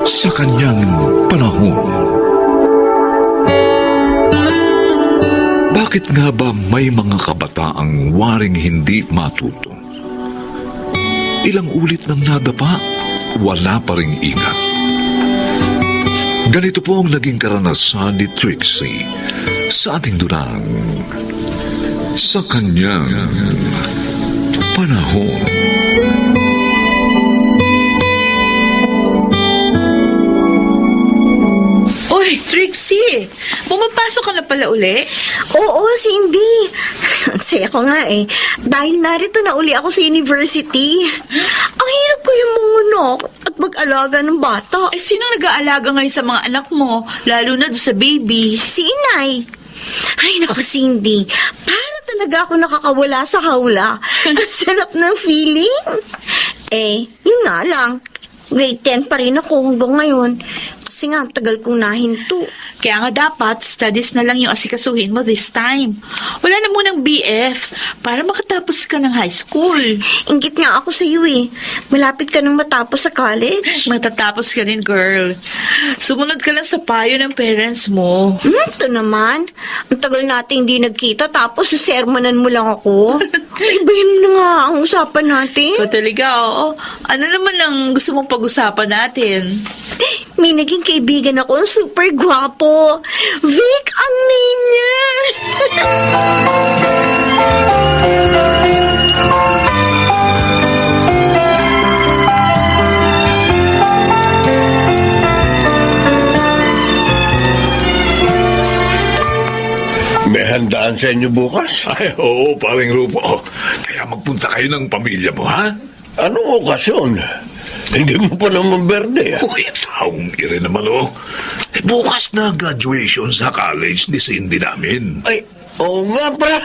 sa kanyang panahon. Bakit nga ba may mga kabataang waring hindi matuto? Ilang ulit nang nadapa, wala pa ring ingat. Ganito po ang naging karanasan ni Trixie sa ating dunang sa kanyang panahon. Oy, Trixie! Pumapasok ka na pala uli? Oo, Cindy. Ang saya ko nga eh. Dahil narito na uli ako sa university. Ang hirap ko yung mga anak at mag-alaga ng bata. Eh, sino nag-aalaga ngayon sa mga anak mo? Lalo na doon sa baby. Si Inay. Ay, naku, Cindy. Para talaga ako nakakawala sa hawla. Ang sarap ng feeling. Eh, yun nga lang. Grade 10 pa rin ako hanggang ngayon. Kasi nga, tagal kong nahinto. Kaya nga dapat, studies na lang yung asikasuhin mo this time. Wala na munang BF para makatapos ka ng high school. Inggit nga ako sa iyo eh. Malapit ka nang matapos sa college. Matatapos ka rin, girl. Sumunod ka lang sa payo ng parents mo. Ito naman. Ang tagal natin hindi nagkita tapos sermonan mo lang ako. Ibahin mo na nga ang usapan natin. So talaga, oo. Ano naman ang gusto mong pag-usapan natin? May naging kaibigan ako, super gwapo. Vic ang name niya. May handaan sa inyo bukas? Ay, oo, paring Rufo. Kaya magpunta kayo ng pamilya mo, ha? Anong okasyon? Hindi mo pa naman berde, ah. Uy, taong ire naman, oh. Eh, bukas na graduation sa college ni Cindy namin. Ay, oo nga pra.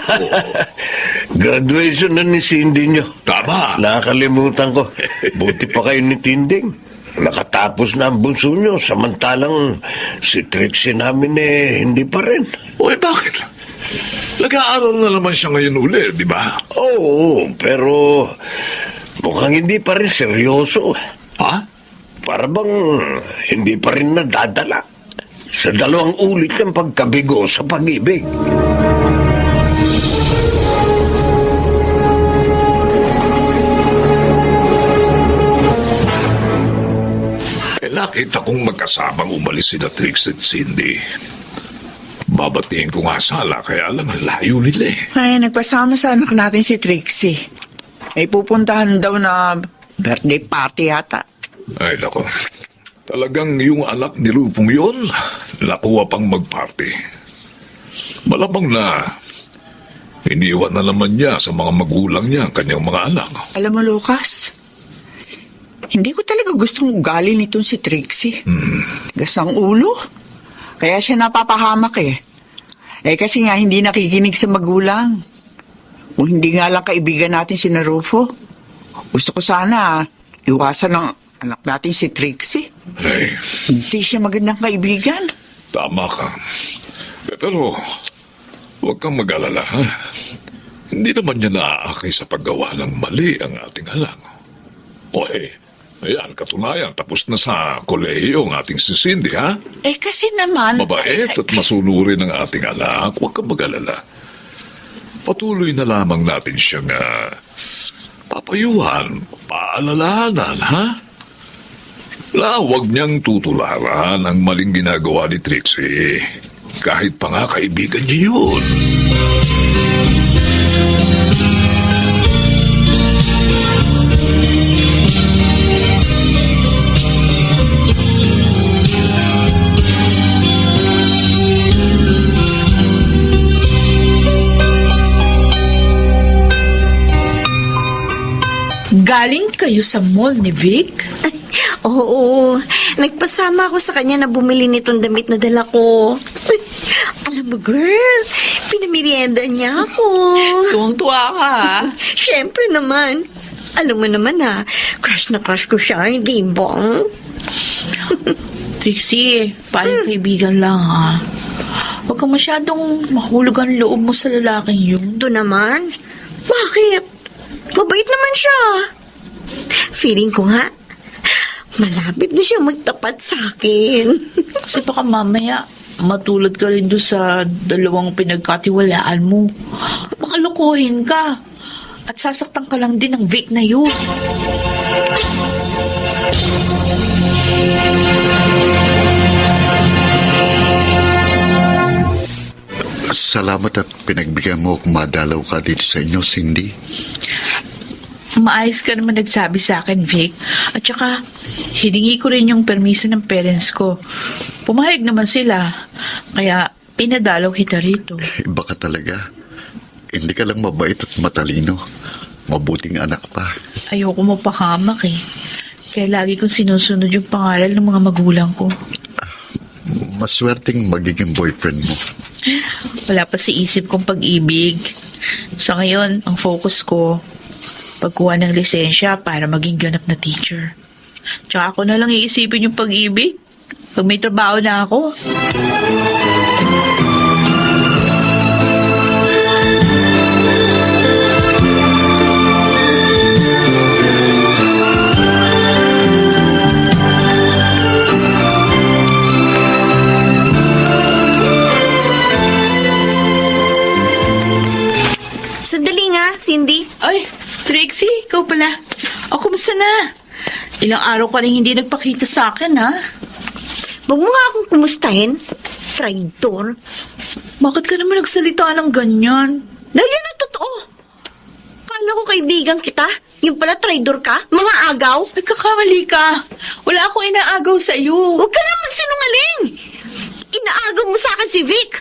Graduation na ni Cindy nyo. Tama. Nakakalimutan ko. Buti pa kayo ni Tinding. Nakatapos na ang bunso nyo, samantalang si Trixie namin hindi pa rin. Uy, bakit? Nag-aaral na naman siya ngayon uli, di ba? Oo, pero mukhang hindi pa rin seryoso. Ha? Para bang hindi pa rin nadadala sa dalawang ulit ng pagkabigo sa pag-ibig. Nakita kong magkasamang umalis si Trix at Cindy. Babatiin ko nga sala, kaya lang ang layo nila eh. Ay, nagpasama sa anak natin si Trixie. May pupuntahan daw na birthday party yata. Ay, nako. Talagang yung anak ni Rupong yun, nakuha pang mag-party. Malamang na iniwan na naman niya sa mga magulang niya ang kanyang mga anak. Alam mo, Lucas, hindi ko talaga gustong ugali nitong si Trixie. Gasang ulo. Kaya siya napapahamak eh. Eh kasi nga hindi nakikinig sa magulang. Kung hindi nga lang kaibigan natin si Narufo, gusto ko sana iwasan ng anak natin si Trixie. Ay, Hindi siya magandang kaibigan. tama ka. Pero, huwag kang mag-alala, ha? Hindi naman niya naaakay sa paggawa ng mali ang ating anak. Okay. Ayan, katunayan, tapos na sa kolehiyo ang ating si Cindy, ha? Eh kasi naman... Mabait at masunurin ang ating anak, huwag kang mag-alala. Patuloy na lamang natin siyang papayuhan, paalalahanan, ha? Huwag niyang tutularan ang maling ginagawa ni Trixie. Kahit pa nga kaibigan niya yun. Galing kayo sa mall ni Vic? Oo, nagpasama ako sa kanya na bumili nitong damit na dala ko. Uy, alam mo, girl, pinamerienda niya ako. Tuwang-tuwa ka, ha? Siyempre naman. Alam mo naman crush na crush ko siya, hindi ba? Trixie, parang kaibigan lang, ha? Huwag kang masyadong mahulog ang loob mo sa lalaking yun. Ito naman. Bakit? Mabait naman siya. Feeling ko nga, Malapit na siya magtapat sa akin. Kasi baka mamaya matulad ka rin doon sa dalawang pinagkatiwalaan mo. Baka lokohin ka. At sasaktan ka lang din ng Vic na yun. Salamat at pinagbigyan mo kung madalaw ka dito sa inyo, Cindy. Maayos ka naman nagsabi sa akin, Vic. At saka, hiningi ko rin yung permiso ng parents ko. Pumayag naman sila. Kaya, pinadalaw kita rito. Iba ka talaga. Hindi ka lang mabait at matalino. Mabuting anak pa. Ayoko mapahamak eh. Kaya lagi kong sinusunod yung pangaral ng mga magulang ko. Maswerteng magiging boyfriend mo. Wala pa sa isip kong pag-ibig. Sa ngayon, ang focus ko, pagkuha ng lisensya para maging ganap na teacher. Tsaka ako na lang iisipin yung pag-ibig pag may trabaho na ako. Sandali nga, Cindy. Ay, Trixie, ikaw pala. O, kumusta na? Ilang araw ka rin hindi nagpakita sa akin, ha? Huwag mo nga akong kumustahin. Traitor. Bakit ka naman nagsalita ng ganyan? Dahil yan ang totoo. Kala ko kaibigan kita. Yung pala traitor ka? Mga agaw? Nagkakamali ka. Wala akong inaagaw sa iyo. Huwag ka na magsinungaling. Inaagaw mo sa akin si Vic.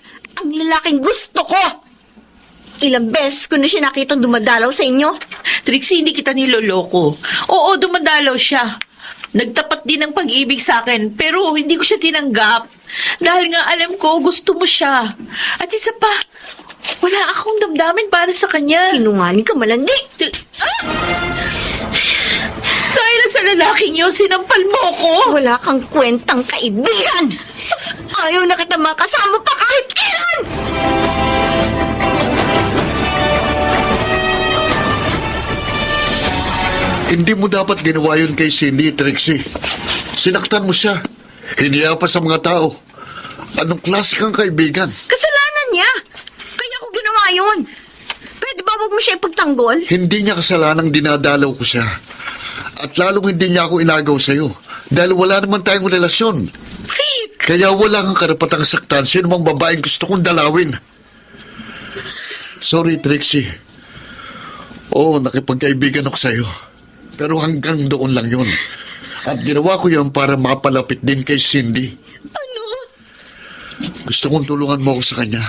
Ang lalaking gusto ko. Ilang beses ko na siya nakitang dumadalaw sa inyo. Trixie, hindi kita niloloko. Oo, dumadalaw siya. Nagtapat din ng pag-ibig sa akin, pero hindi ko siya tinanggap. Dahil nga alam ko, gusto mo siya. At isa pa, wala akong damdamin para sa kanya. Sinungaling ka, malandi. Ah! Dahil sa lalaking yun, sinampal mo ko. Wala kang kwentang kaibigan. Ayaw na kita makasama pa kahit kailan. Hindi mo dapat ginawa yun kay Cindy, Trixie. Sinaktan mo siya. Hiniya pa sa mga tao. Anong klase kang kaibigan? Kasalanan niya. Kaya ko ginawa yun. Pwede ba wag mo siya ipagtanggol? Hindi niya kasalanang dinadalaw ko siya. At lalong hindi niya ako inagaw sa'yo. Dahil wala naman tayong relasyon. Vic! Kaya wala kang karapatang saktan sino mang babaeng gusto kong dalawin. Sorry, Trixie. Oo, nakipagkaibigan ako sa'yo. Pero hanggang doon lang yun. At ginawa ko yun para mapalapit din kay Cindy. Ano? Gusto kong tulungan mo ako sa kanya.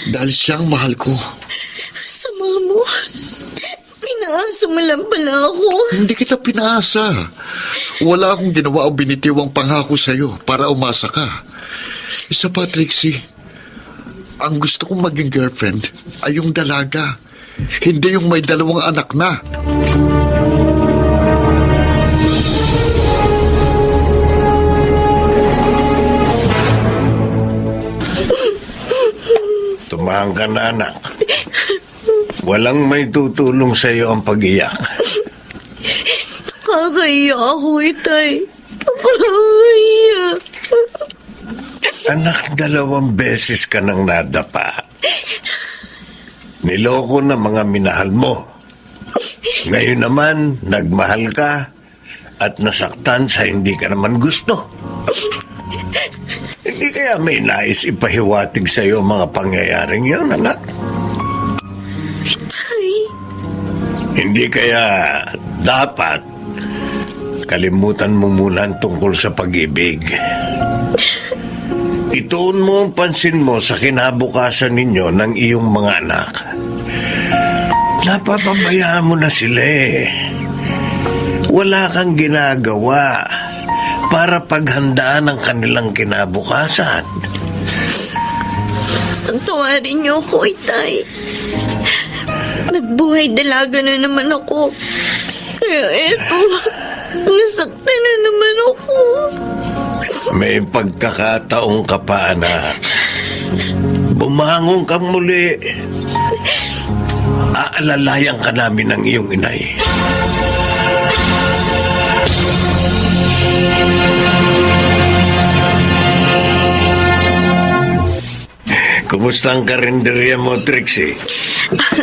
Dahil siyang mahal ko. Sama mo. Pinaasa mo lang pala ako. Hindi kita pinaasa. Wala akong ginawa o binitiwang pangako sa'yo para umasa ka. Isa pa, Trixie. Ang gusto kong maging girlfriend ay yung dalaga. Hindi yung may dalawang anak na. Tumahan ka na, anak. Walang may tutulong sa iyo ang pag-iyak. Kakaya ako, itay. Kakaya. Anak, 2 beses ka nang nadapa. Niloko na mga minahal mo. Ngayon naman, nagmahal ka at nasaktan sa hindi ka naman gusto. Hindi kaya may nais ipahiwatig sa iyo mga pangyayaring yun, anak? Itay. Hindi kaya dapat kalimutan mo muna ang tungkol sa pag-ibig. Ituon mo ang pansin mo sa kinabukasan ninyo ng iyong mga anak. Napapabayaan mo na sila eh. Wala kang ginagawa para paghandaan ang kanilang kinabukasan. Tawarin niyo ako, itay. Nagbuhay dalaga na naman ako. Kaya eto, nasaktan na naman ako. May pagkakataong ka pa, anak. Bumangon kang muli. Aalalayan ka namin ng iyong inay. Kumusta ang karinderya mo, Trixie?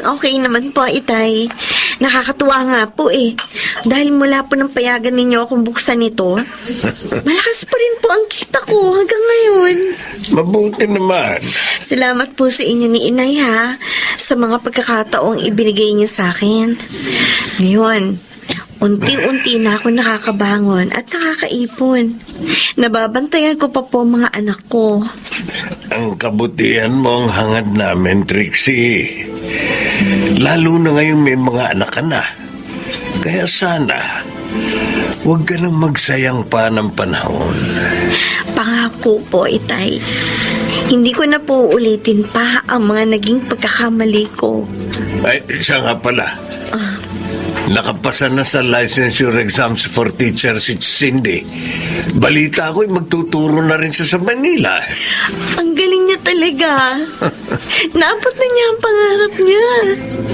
Okay naman po, Itay. Nakakatuwa nga po eh. Dahil mula po ng payagan ninyo akong buksan ito, malakas pa rin po ang kita ko hanggang ngayon. Mabuti naman. Salamat po sa inyo ni Inay ha, sa mga pagkakataong ibinigay niyo sa akin. Ngayon, unti-unti na ako nakakabangon at nakakaipon. Nababantayan ko pa po mga anak ko. Ang kabutihan mo ang hangad namin, Trixie. Lalo na ngayong may mga anak ka na. Kaya sana, huwag ka nang magsayang pa ng panahon. Pangako po, Itay. Hindi ko na po ulitin pa ang mga naging pagkakamali ko. Ay, siya nga pala. Nakapasa na sa licensure exams for teachers si Cindy. Balita ko'y magtuturo na rin siya sa Manila. Ang galing niya talaga. Naabot na niya ang pangarap niya.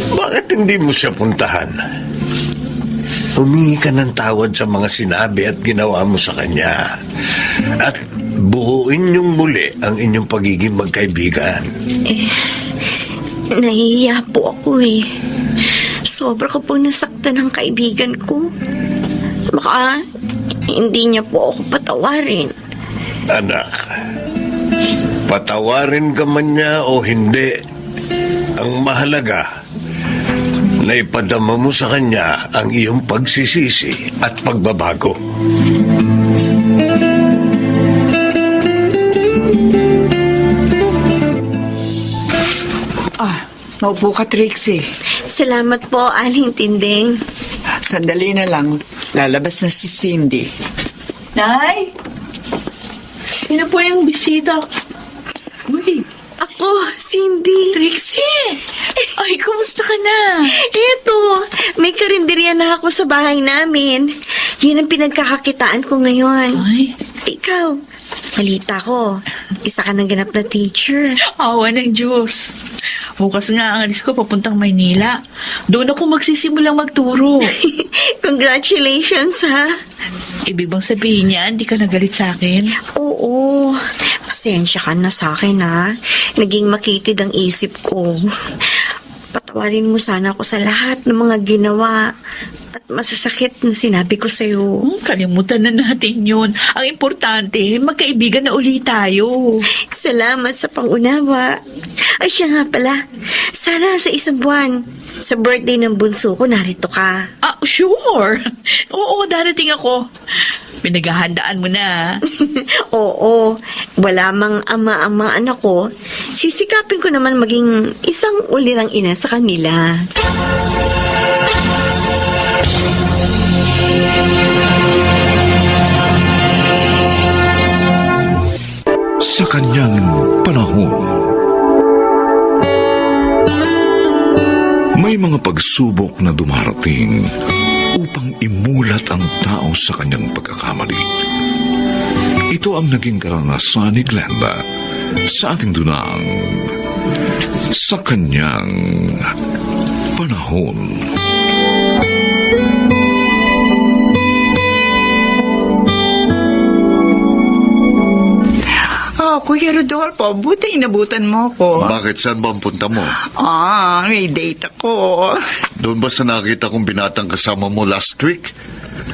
Bakit hindi mo siya puntahan? Humingi ka ng tawad sa mga sinabi at ginawa mo sa kanya. At buuin niyong muli ang inyong pagiging magkaibigan. Nahihiya po ako eh. Sobra ko po nasaktan ng kaibigan ko. Baka hindi niya po ako patawarin. Anak, patawarin ka man niya o hindi, ang mahalaga, na ipadama mo sa kanya ang iyong pagsisisi at pagbabago. Maupo ka, Trixie. Salamat po, Aling Tinding. Sandali na lang. Lalabas na si Cindy. Nay? Sino po yung bisita? Uy, Ako, Cindy. Trixie! Ay, kumusta ka na? Eto, may karinderya na ako sa bahay namin. Yun ang pinagkakakitaan ko ngayon. Ay, Ikaw, balita ko, isa ka ng ganap na teacher. awa ng Diyos. Bukas nga ang alis ko papuntang Maynila. Doon ako magsisimulang magturo. Congratulations, ha? Ibig bang sabihin niya, hindi ka nagalit sa akin? Oo, pasensya ka na sa akin, ha? Naging makitid ang isip ko. Patawarin mo sana ako sa lahat ng mga ginawa at masasakit na sinabi ko sa'yo. Kalimutan na natin yun. Ang importante, magkaibigan na uli tayo. Salamat sa pangunawa. Ay, siya nga pala. Sana sa isang buwan, sa birthday ng bunso ko, narito ka. Ah, sure. Oo, darating ako. Pinaghahandaan mo na. Oo, wala mang ama-ama anak ko. Sisikapin ko naman maging isang ulirang ina sa kanila. Sa kanyang panahon, may mga pagsubok na dumarating upang imulat ang tao sa kanyang pagkakamali. Ito ang naging karanasan ni Glenda sa ating dunang Sa Kanyang Panahon. Kuya Rodolfo, buti inabutan mo ko. Bakit? Saan ba ang punta mo? May date ako. Doon ba sa nakita kong binatang kasama mo last week?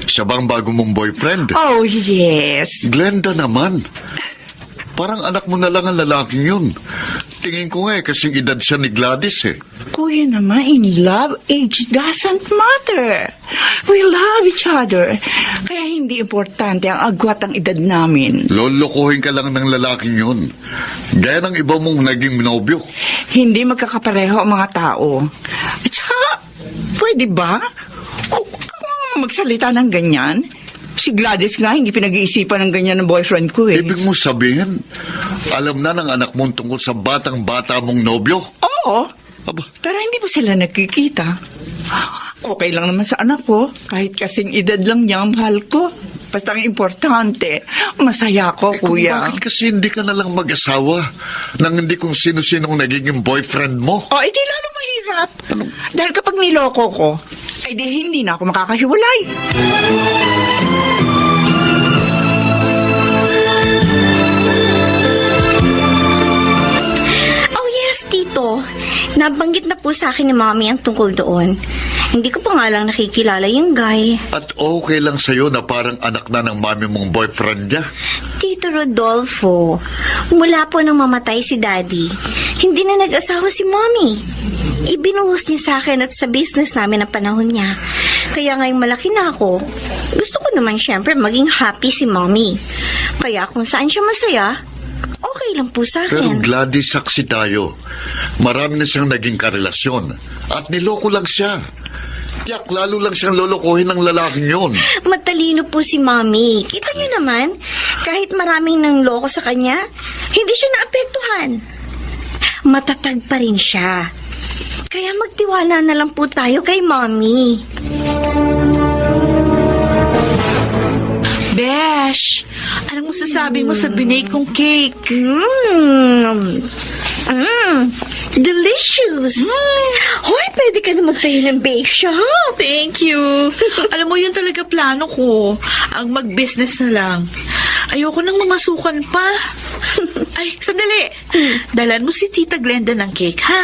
Siya ba ang bago mong boyfriend? Oh, yes. Glenda naman. Parang anak mo na lang ang lalaking yun. Tingin ko nga kasing edad siya ni Gladys eh. Kuya naman, in love, age doesn't matter. We love each other. Kaya hindi importante ang agwat ang edad namin. Lolokohin ka lang ng lalaking yun. Gaya ng iba mong naging nobyo. Hindi magkakapareho ang mga tao. At saka, pwede ba? Huwag kang magsalita ng ganyan. Si Gladys nga, hindi pinag-iisipan ng ganyan ng boyfriend ko eh. Ibig mo sabihin, alam na ng anak mong tungkol sa batang-bata mong nobyo? Oo. Aba, Pero hindi pa sila nakikita. Okay lang naman sa anak ko. Kahit kasing edad lang niya ang mahal ko. Basta ang importante, masaya ko, kung kuya. bakit kasi hindi ka na lang mag-asawa nang hindi kung sino-sinong nagiging boyfriend mo? O, edi lalo mahirap. Dahil kapag niloko ko, edi hindi na ako makakahiwalay. nabanggit na po sa akin ni Mommy ang tungkol doon. Hindi ko pa nga lang nakikilala yung guy. At okay lang sa'yo na parang anak na ng mami mong boyfriend niya? Tito Rodolfo, mula po nang mamatay si Daddy, hindi na nag-asawa si Mommy. Ibinuhos niya sa akin at sa business namin ang panahon niya. Kaya ngayong malaki na ako, gusto ko naman syempre maging happy si Mommy. Kaya kung saan siya masaya, okay lang po sa Pero akin. Gladys, saksi tayo. Marami na siyang naging karelasyon. At niloko lang siya. Yak, lalo lang siyang lolokohin ng lalaking yun. Matalino po si Mommy. Kita niyo naman, kahit maraming nang loko sa kanya, hindi siya naapektuhan. Matatag pa rin siya. Kaya magtiwala na lang po tayo kay Mommy. Besh, anong masasabi mo sa binake kong cake? Delicious! Hoy, pwede ka na magtayo ng bake shop. Thank you. Alam mo, yun talaga plano ko. Ang mag-business na lang. Ayoko nang mamasukan pa. Ay, sandali. Dalan mo si Tita Glenda ng cake, ha?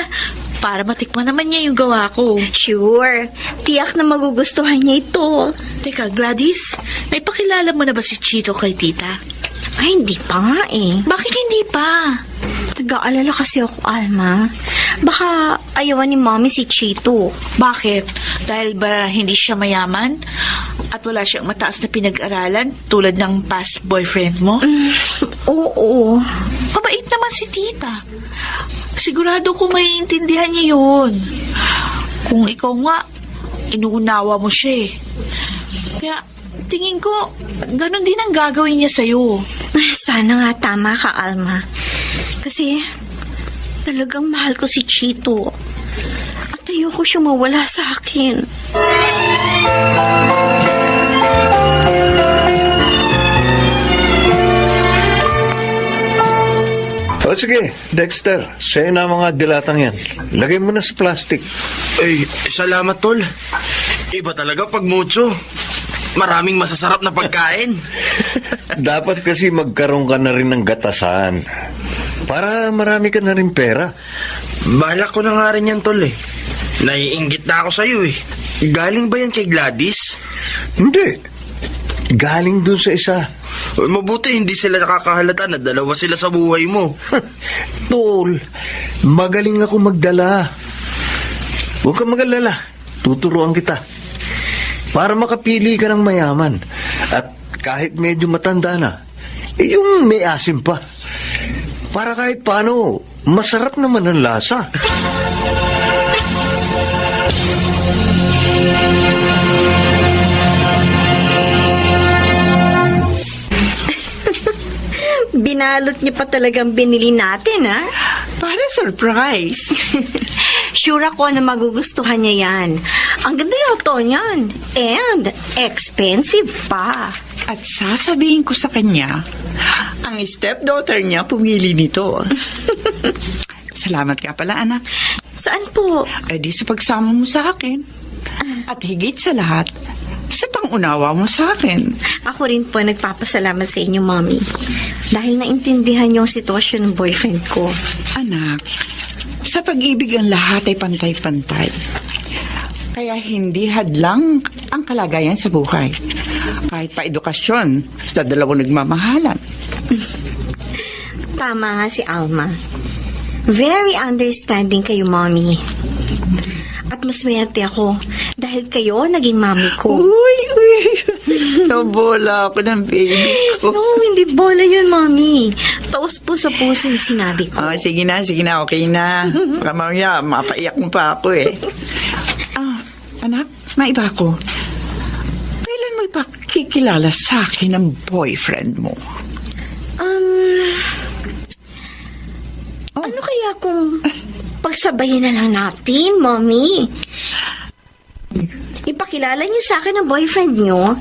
Para matikman naman niya yung gawa ko. Sure, tiyak na magugustuhan niya ito. Teka, Gladys, naipakilala mo na ba si Chito kay Tita? Ay, hindi pa nga eh. Bakit hindi pa? Nag-aalala kasi ako, Alma. Baka ayawan ni Mommy si Chito. Bakit? Dahil ba hindi siya mayaman? At wala siyang mataas na pinag-aralan tulad ng past boyfriend mo? Oo. Mabait naman si Tita. Sigurado ko maiintindihan niya yun. Kung ikaw nga, inuunawa mo siya eh. Kaya tingin ko, ganun din ang gagawin niya sa'yo. Sana nga tama ka, Alma. Kasi talagang mahal ko si Chito. At ayoko siya mawala sa akin. O sige, Dexter, sa'yo na mga dilatang yan. Lagay mo na sa plastic. Ay, salamat, tol. Iba talaga pag mucho. Maraming masasarap na pagkain. Dapat kasi magkaroon ka na rin ng gatasan. Para marami ka na rin pera. Balak ko na nga rin yan, tol eh. Naiinggit na ako sa'yo eh. Galing ba yan kay Gladys? Hindi. Galing dun sa isa. Mabuti hindi sila nakakahalata na dalawa sila sa buhay mo. Tol, magaling ako magdala. Huwag kang mag-alala. Tuturuan kita. Para makapili ka ng mayaman. At kahit medyo matanda na, yung may asim pa. Para kahit paano, masarap naman ang lasa. Binalot niya pa talagang binili natin, ha? Para surprise. Sure ako na magugustuhan niya yan. Ang ganda yata niyan. And expensive pa. At sasabihin ko sa kanya, ang stepdaughter niya pumili nito. Salamat ka pala, anak. Saan po? Eh di sa pagsama mo sa akin. At higit sa lahat, sa pangunawa mo sa akin. Ako rin po nagpapasalamat sa inyo, Mommy. Dahil naintindihan niyo ang sitwasyon ng boyfriend ko. Anak, sa pag-ibig ang lahat ay pantay-pantay. Kaya hindi hadlang ang kalagayan sa buhay. Kahit pa edukasyon sa dalawang nagmamahalan. Tama nga si Alma. Very understanding kayo, Mommy. At maswerte ako dahil kayo naging mami ko. Uy! Nabola ako ng baby ko. No, hindi bola yun, Mommy. Taos po sa puso yung sinabi ko. Oh, sige na, okay na. Baka mamaya, mapaiyak mo pa ako eh. Anak, naiba ko. Kailan mo ipakikilala sa akin ang boyfriend mo? Ano kaya kung pagsabayin na lang natin, Mommy? Ipakilala niyo sa akin ang boyfriend niyo,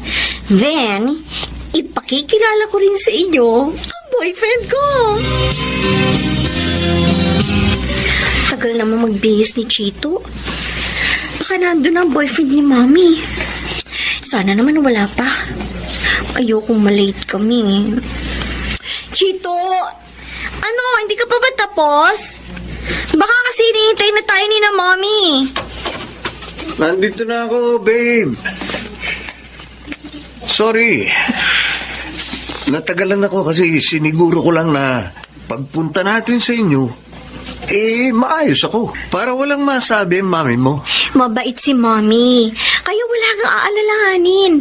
then ipakikilala ko rin sa inyo ang boyfriend ko. Tagal naman magbihis ni Chito. Baka nandun ang boyfriend ni Mommy. Sana naman wala pa. Ayokong malate kami. Chito! Ano? Hindi ka pa ba tapos? Baka kasi hinihintay na tayo ni na Mommy. Nandito na ako, babe. Sorry. Natagalan ako kasi siniguro ko lang na pagpunta natin sa inyo, maayos ako. Para walang masabi ang mami mo. Mabait si Mommy. Kaya wala kang aalalahanin.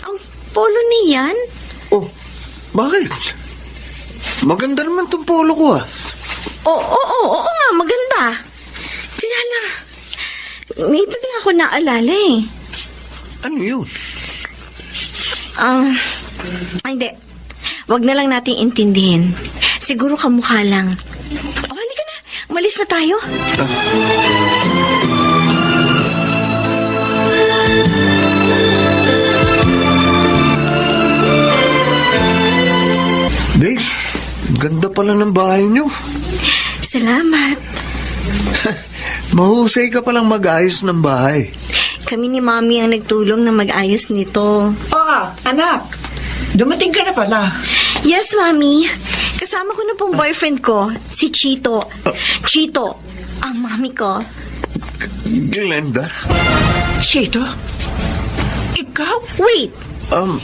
Ang polo niyan? Oh, bakit? Maganda naman tong polo ko ah. Oo nga, maganda. Kaya lang, may bigla ako naalala eh. Ano yun? Hindi. Wag na lang nating intindihin. Siguro kamukha lang. O, halika na. Umalis na tayo. Babe, ganda pala ng bahay niyo. Salamat. Mahusay ka palang mag-ayos ng bahay. Kami ni Mommy ang nagtulong na mag-ayos nito. Anak. Dumating ka na pala. Yes, Mommy. Kasama ko na pong boyfriend ko, si Chito. Chito, ang mami ko. Glenda? Chito? Ikaw? Wait, Um,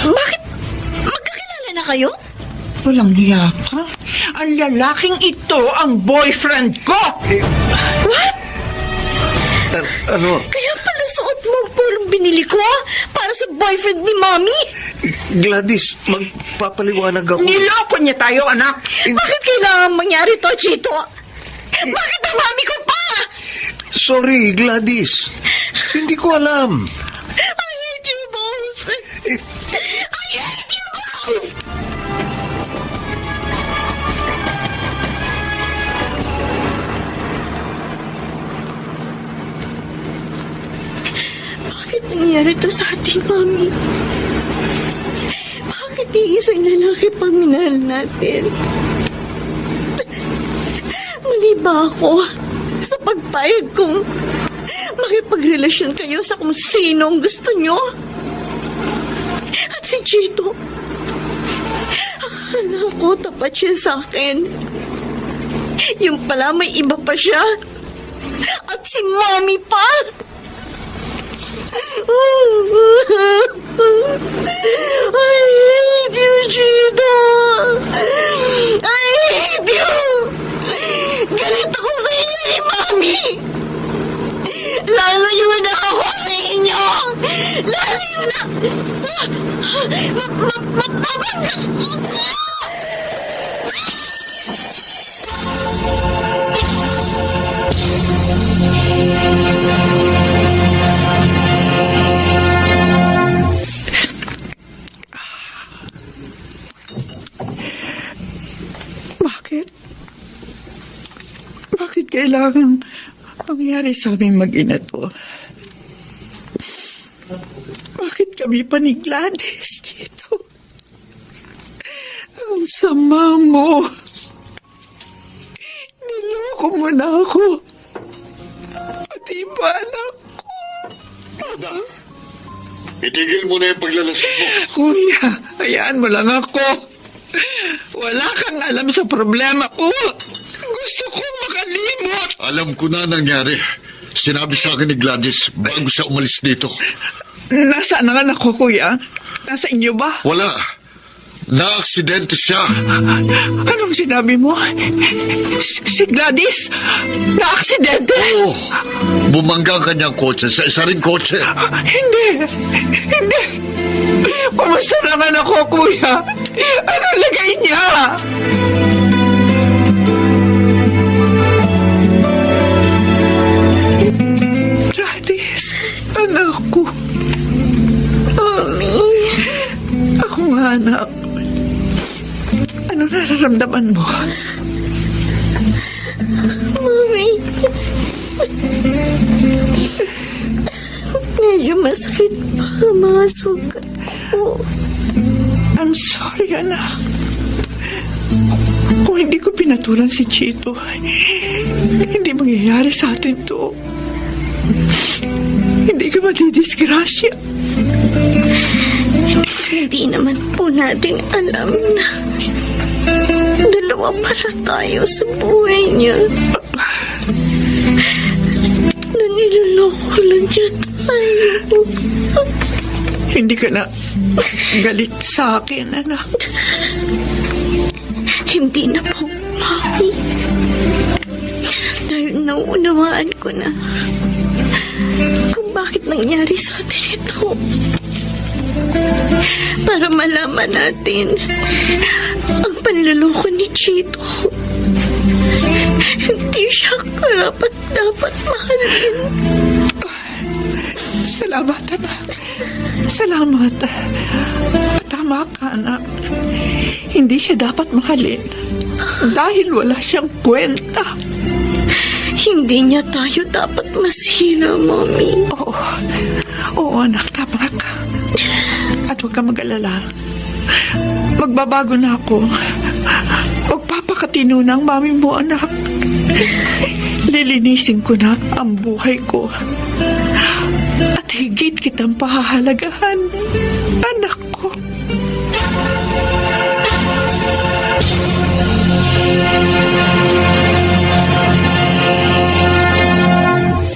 bakit magkakilala na kayo? Walang hiya ka. Ang lalaking ito ang boyfriend ko! What? ano? Kaya pala suot mo ang pulong binili ko para sa boyfriend ni Mommy? Gladys, magpapaliwanag ako. Niloko niya tayo, anak! Bakit kailangan mangyari to, Chito? Bakit ang mami ko pa? Sorry, Gladys. Hindi ko alam. I hate you both. I hate you both. Bakit nangyari to sa ating Mami? Bakit iisang lalaki pa minahal natin? Mali ba ako sa pagpayag kong makipagrelasyon kayo sa kung sino ang gusto nyo? At si Chito, akala ko tapat siya sa akin. Yung pala may iba pa siya. At si Mommy pa. I hate you, Chito. I hate you. Galit ako sa inyo ni Mommy. Lalayo na ako sa inyo. Lalayo na. Mapapagod. Bakit? Bakit kailangan mangyari sa aming mag-ina to? Bakit kami pa ni Gladys dito? Ang sama mo. Niloko mo na ako. Pati ba anak ko? Itigil mo na yung paglalasing mo. Kuya, hayaan mo lang ako. Wala kang alam sa problema ko. Gusto ko makalimot. Alam ko na nangyari. Sinabi sa akin ni Gladys bago siya umalis dito. Nasaan ang anak ko, kuya? Nasa inyo ba? Wala. Na-aksidente siya. Anong sinabi mo? Si Gladys? Na-aksidente? Oo. Bumangga ang kanyang kotse sa isa ring kotse. Hindi. Hindi. Kumusta naman ako, kuya? Ano lagay niya? Gladys, anak ko. Mommy. Ako nga, anak. Ano nararamdaman mo? Mommy. Medyo masakit pa ang mga sugat ko. I'm sorry, anak. Kung hindi ko pinatulan si Chito, hindi mangyayari sa atin to. Hindi ka matidisgrasya. Hindi naman po natin alam na dalawa pala tayo sa buhay niya. Na niloloko lang niya tayo. Hindi ka na galit sa akin, anak. Hindi na po, Mami. Dahil nauunawaan ko na kung bakit nangyari sa atin ito. Para malaman natin ang panluloko ni Chito. Hindi siya karapat-dapat mahalin. Salamat, anak. Salamat. Tama ka, anak. Hindi siya dapat mahalin dahil wala siyang kwenta. Hindi niya tayo dapat masira, Mami. Oo, anak, tama ka. At huwag ka mag-alala. Magbabago na ako. Magpapakatino na ang mami mo, anak. Lilinisin ko na ang buhay ko. At higit kitang pahahalagahan, anak ko.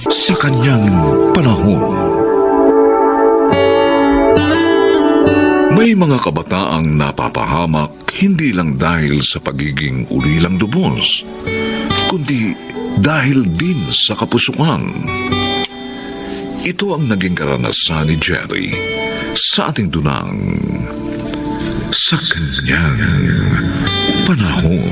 Sa kanyang panahon, may mga kabataang napapahamak hindi lang dahil sa pagiging ulilang lubos, kundi dahil din sa kapusukan. Ito ang naging karanasan ni Jerry sa ating dunang Sa Kanyang Panahon.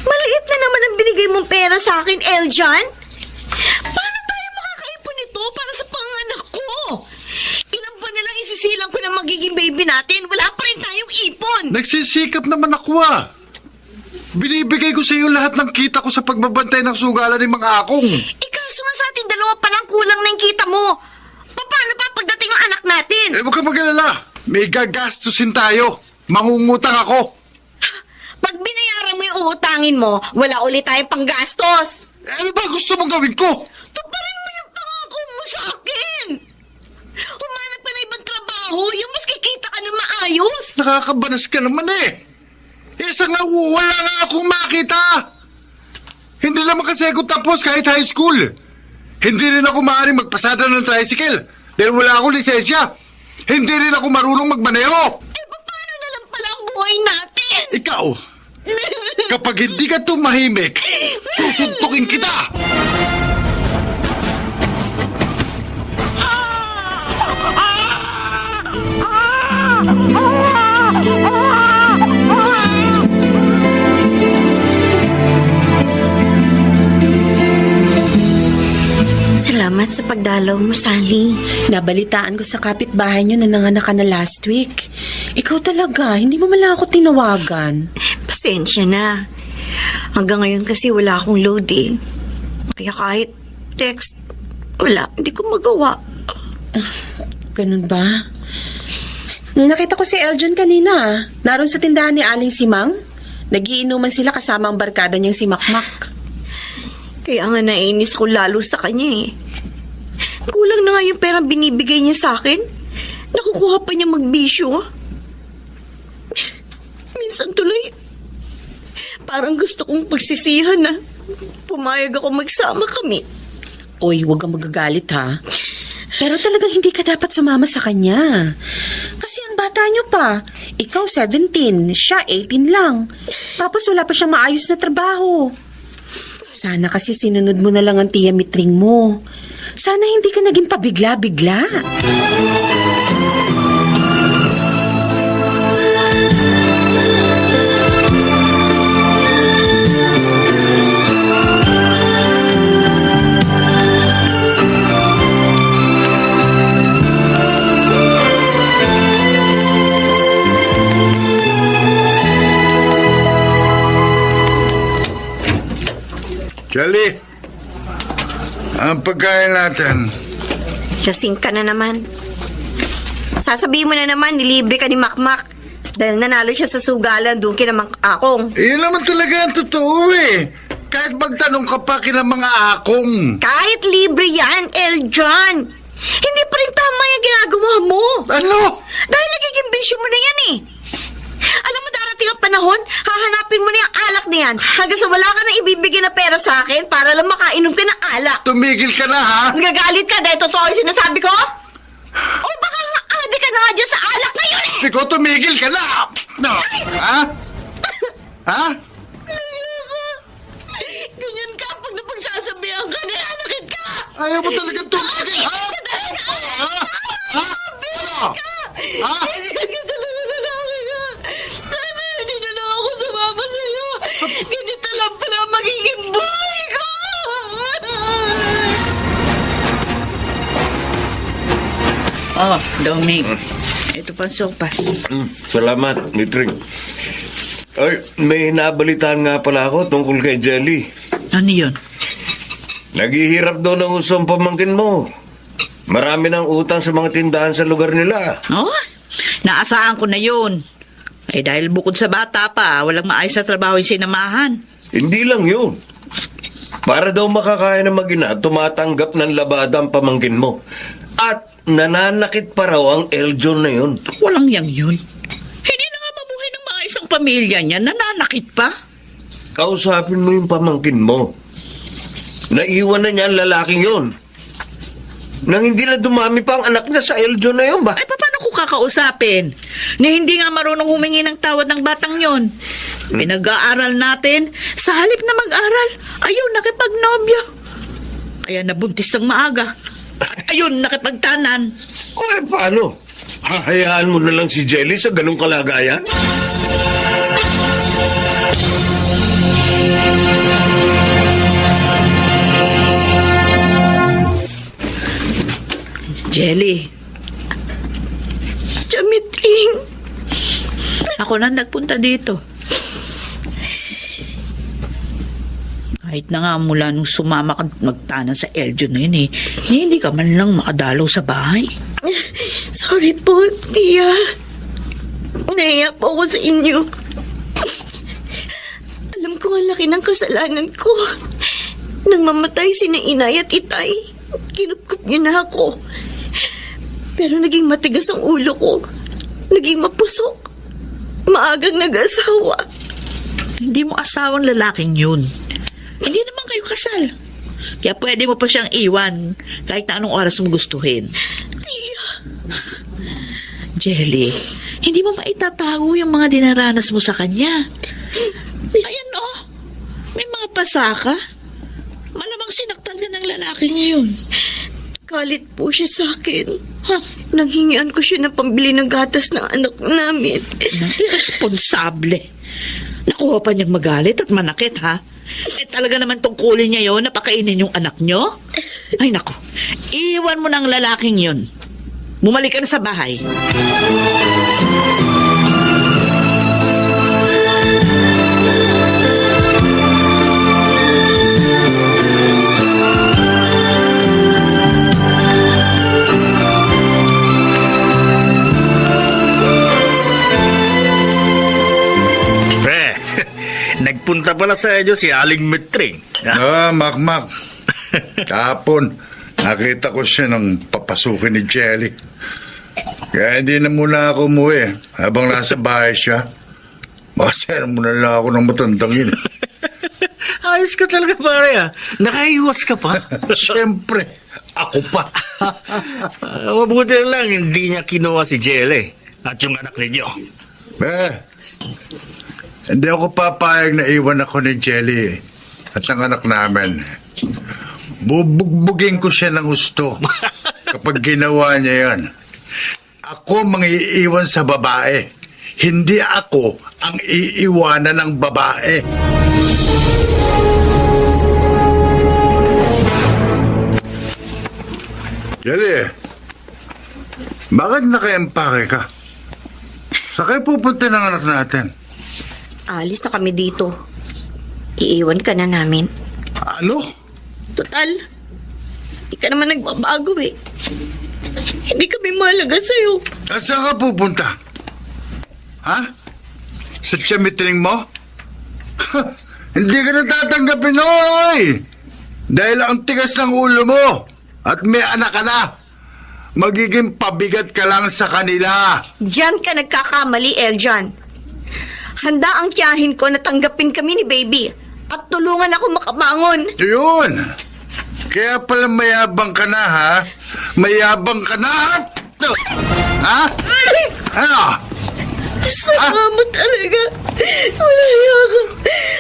Maliit na naman ang binigay mong pera sa akin, Eljan. Paano tayo makakaipon nito para sa panganak ko? Ilang buwan na lang isisilang ko na magiging baby natin. Wala pa rin tayong ipon. Nagsisikap naman ako Binibigay ko sa iyo lahat ng kita ko sa pagbabantay ng sugalan ng mga akong. Ikaso nga sa ating dalawa palang kulang na yung kita mo. Paano pa pagdating ng anak natin? Huwag ka mag-alala. May gagastusin tayo. Mangungutang ako. Pag binayaran mo yung uutangin mo, wala ulit tayong panggastos. Ano ba gusto mong gawin ko? Tuparin mo yung pangako mo sa akin. Humanap ka na ibang trabaho, yung mas kikita ka na maayos. Nakakabanas ka naman Isa nga wala nga akong makita. Hindi naman kasi ako tapos kahit high school. Hindi rin ako maaaring magpasada ng tricycle dahil wala akong lisensya. Hindi rin ako marunong magmaneho. Paano na lang pala ang buhay natin? Ikaw, kapag hindi ka tumahimik, susuntukin kita! Salamat sa pagdalaw mo, Sally. Nabalitaan ko sa kapitbahay niyo na nanganak ka na last week. Ikaw talaga, hindi mo man lang ako tinawagan. Pasensya na. Hanggang ngayon kasi wala akong load Kaya kahit text, wala. Hindi ko magawa. Ganun ba? Nakita ko si Eljon kanina. Naroon sa tindahan ni Aling Simang. Nagiinuman sila kasama ang barkada niyang si Makmak. Kaya nga nainis ko lalo sa kanya Kulang na nga yung perang binibigay niya sa akin. Nakukuha pa niya magbisyo. Minsan tuloy, parang gusto kong pagsisihan na pumayag ako magsama kami. Uy, huwag kang magagalit ha. Pero talagang hindi ka dapat sumama sa kanya. Kasi ang bata niyo pa. Ikaw 17, siya 18 lang. Tapos wala pa siyang maayos na trabaho. Sana kasi sinunod mo na lang ang tiya mitring mo. Sana hindi ka naging pabigla-bigla. Shelly, ang pagkain natin. Lasing ka na naman. Sasabihin mo na naman, nilibre ka ni Makmak. Dahil nanalo siya sa sugalan, doon kinamang akong. Iyon naman talaga ang totoo Kahit magtanong ka pa kina mga akong. Kahit libre yan, Eljon. Hindi pa rin tama yung ginagawa mo. Ano? Dahil nagiging bisyo mo na yan eh. Alam mo, darating ang panahon, hahanapin mo na yung alak na yan hanggang sa wala ka na ibibigay na pera sa akin para lang makainom ka ng alak. Tumigil ka na, ha? Nagagalit ka dahil totoo yung sinasabi ko? O baka nga adi ka na nga dyan sa alak na yun eh! Piko, tumigil ka na! No. Ha? Ha? Ganyan ka pag napagsasabihan ka, nananakit ka! Ayaw mo talagang tumigil, ha? Ha? Ha? Ano? Ha? Tama, hindi na lang ako sumama sa'yo. Ganito lang pala magiging buhay ko! Oh, Doming. Ito pang sopas. Salamat, Mitring. Ay, may nabalitaan nga pala ako tungkol kay Jelly. Ano yun? Naghihirap daw ng usong pamangkin mo. Marami ng utang sa mga tindahan sa lugar nila. Oh, naasahan ko na yun. Eh dahil bukod sa bata pa, walang maayos na trabaho yung sinamahan. Hindi lang yun. Para daw makakaya na mag-ina, tumatanggap ng labada ang pamangkin mo. At nananakit pa raw ang Eljon na yun. Walang yang yun. Hindi na nga mabuhay ng mga isang pamilya niya, nananakit pa. Kausapin mo yung pamangkin mo. Naiwan na niya ang lalaking yun. Nang hindi na dumami pa ang anak niya sa Eljon na yun ba? Ay, paano ko kakausapin? Na hindi nga marunong humingi ng tawad ng batang yon. Pinag-aaral natin, sa halip na mag-aral, ayun, nakipagnobyo. Kaya nabuntis ng maaga. At ayun, nakipagtanan. O paano? Hahayaan mo na lang si Jelly sa ganung kalagayan? Jelly, Jamitring, ako na nagpunta dito. Kahit na nga mula nung sumama ka magtanan sa Eljon na yun hindi ka man lang makadalaw sa bahay. sorry po, Tia. Nahiya po ako sa inyo. Alam ko ang laki ng kasalanan ko. Nang mamatay sina Inay at Itay, kinupkup niyo na ako. Pero naging matigas ang ulo ko. Naging mapusok. Maagang nag-asawa. Hindi mo asawang lalaking yun. Hindi naman kayo kasal. Kaya pwede mo pa siyang iwan kahit na anong oras mo gustuhin. Tia, Jelly, hindi mo maitatago yung mga dinaranas mo sa kanya. Ayan may mga pasaka. Malamang sinaktan ka ng lalaki niya yun. galit po siya sa akin. Nanghingian ko siya ng pambili ng gatas ng anak namin. Irresponsable. Nakuha pa niyang magalit at manakit, ha? Talaga naman tungkulin niya yon na pakainin yung anak niyo? Ay, nako. Iwan mo ng lalaking yun. Bumalik ka na sa bahay. Nagpunta pala sa inyo si Aling Mitring. Makmak. Kahapon, nakita ko siya nang papasukin ni Jelly. Kaya hindi na muna ako umuwi habang nasa bahay siya. Masaya muna lang ako ng matandang yun. Ayos ka talaga, pare. Nakaiwas ka pa. Siyempre, ako pa. Mabuti lang hindi niya kinuha si Jelly at yung anak ninyo. Hindi ako papayag na iwan ako ni Jelly at ang anak namin. Bubugbugin ko siya ng gusto kapag ginawa niya yan. Ako mangiiwan sa babae. Hindi ako ang iiwanan ng babae. Jelly, bakit naka-empake ka? Saan kayo pupunta ng anak natin? Alis na kami dito. Iiwan ka na namin. Ano? Total, hindi ka naman nagbabago eh. Hindi kami mahalaga sa'yo. At saan ka pupunta? Ha? Sa tiyamitring mo? Hindi ka natatanggapin, oy! Dahil ang tigas ng ulo mo at may anak ka na. magiging pabigat ka lang sa kanila. Diyan ka nagkakamali, Eljan. Handa ang tiyahin ko na tanggapin kami ni Baby at tulungan ako makabangon. Yun! Kaya pala mayabang ka na, ha? Mayabang ka na! Ha? Ano? Sama mo talaga. Wala ka.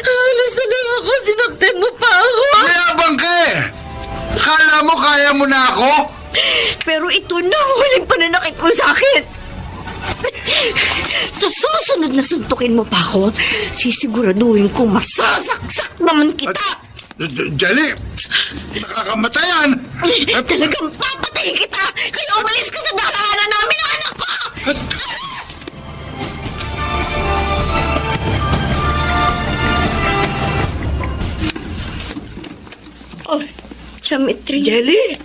Halos na lang ako. Sinaktan mo pa ako. Mayabang ka eh! Kala mo kaya mo na ako? Pero ito na ang huling pananakit mo sa akin. Sa susunod na suntukin mo pa ako, sisiguraduhin ko masasaksak naman kita. Jelly! Nakakamatay yan! Talagang papatayin kita. Kaya umalis ka sa dalahanan namin ang anak ko. Oh, Chamitri. Jelly!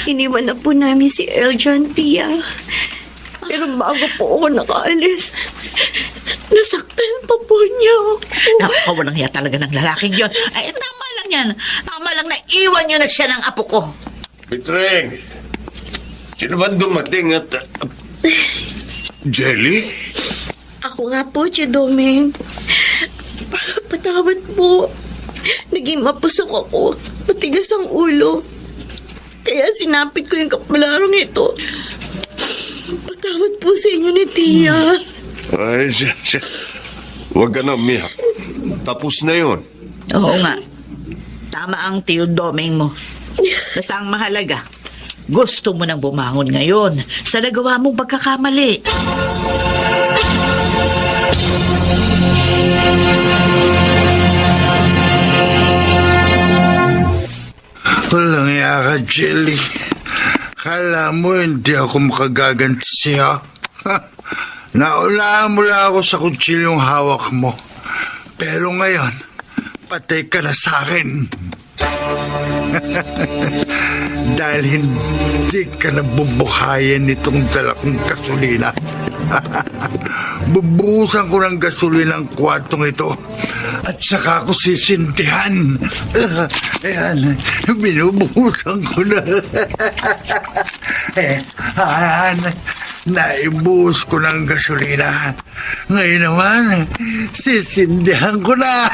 Iniwan na po namin si Eljan, Tia. Pero bago po ako nakaalis, nasaktan pa po niya ako. Napakawalang hiya talaga ng lalaking yon. Ay, tama lang yan. Tama lang na iwan nyo na siya ng apo ko. Pitreng, sino ba dumating at... Jelly? Ako nga po, Chidomeng. Patawad po. Naging mapusok ako. Matigas ang ulo. Kaya sinapit ko yung kapalarong ito. Patawad po sa inyo ni Tia. Ay, huwag ka na umiyak. Tapos na yun. Oo nga. Tama ang Teodomeng mo. Basta ang mahalaga, gusto mo nang bumangon ngayon sa nagawa mong pagkakamali. Walang iya ka, Jelly. Kala mo hindi ako makagaganti siya. Naulaan mo lang ako sa kutsilyong hawak mo. Pero ngayon, patay ka na sa akin. Dahil hindi ka na bubuhayin nitong dala kong gasolina. Bubuhusan ko ng gasolina ang kwartong ito at saka ako sisintihan. Ayan, binubuhusan ko na. Naibuhos ko ng gasolina. Ngayon naman, sisindihan ko na.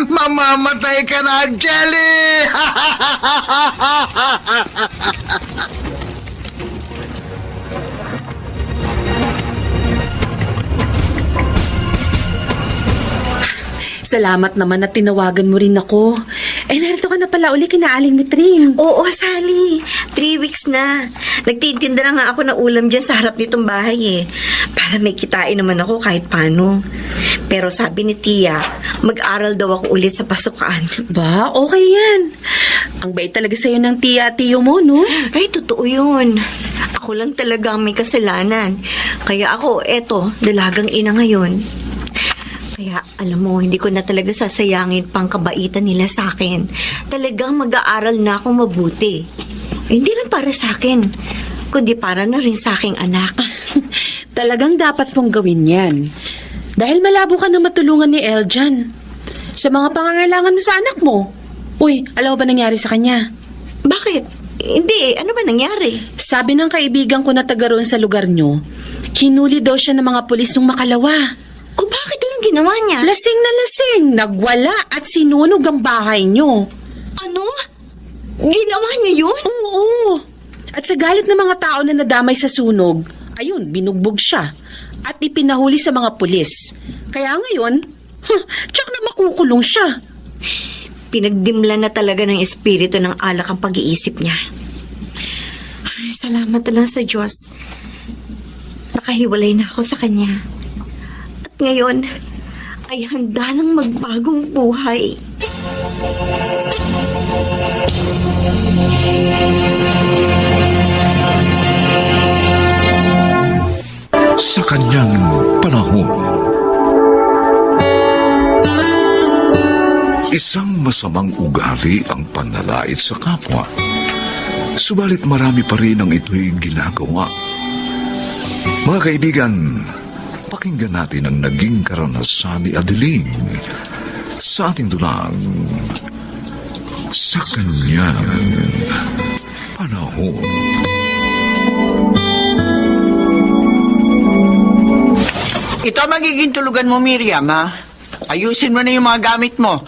Mamamatay ka na, Jelly! Salamat naman na tinawagan mo rin ako. Eh, narito ka na pala uli kina Aling Mitring. Oo, Sally. 3 weeks na. Nagtitinda na nga ako ng ulam dyan sa harap nitong bahay eh. Para may kitain naman ako kahit paano. Pero sabi ni Tia, mag-aral daw ako ulit sa pasukan. Ba, okay yan. Ang bait talaga sa'yo ng tiyo mo, no? Ay, totoo yun. Ako lang talaga ang may kasalanan. Kaya ako, eto, dalagang ina ngayon. Kaya, alam mo, hindi ko na talaga sasayangin pang kabaitan nila sa akin. Talagang mag-aaral na akong mabuti. Hindi lang para sa akin, kundi para na rin sa aking anak. Talagang dapat mong gawin yan. Dahil malabo ka na matulungan ni Eljan sa mga pangangailangan mo sa anak mo. Uy, alam mo ba nangyari sa kanya? Bakit? Hindi, ano ba nangyari? Sabi ng kaibigan ko na taga roon sa lugar nyo, hinuli daw siya ng mga pulis nung Makalawa. O bakit anong ginawa niya? Lasing na lasing, nagwala at sinunog ang bahay nyo. Ano? Ginawa niya yun? Oo. At sa galit ng mga tao na nadamay sa sunog, ayun, binugbog siya at ipinahuli sa mga pulis. Kaya ngayon, tsak na makukulong siya. Pinagdimla na talaga ng espiritu ng alak ang pag-iisip niya. Ay, salamat na lang sa Diyos. Nakahiwalay na ako sa kanya. At ngayon, ay handa ng magbagong buhay. Sa kanyang panahon, isang masamang ugali ang panlalait sa kapwa. Subalit marami pa rin ang ito'y ginagawa. Mga kaibigan, pakinggan natin ang naging karanasan ni Adeline sa ating dulang Sa Kanyang Panahon. panahon. Ito ang magiging tulugan mo, Miriam, ha? Ayusin mo na yung mga gamit mo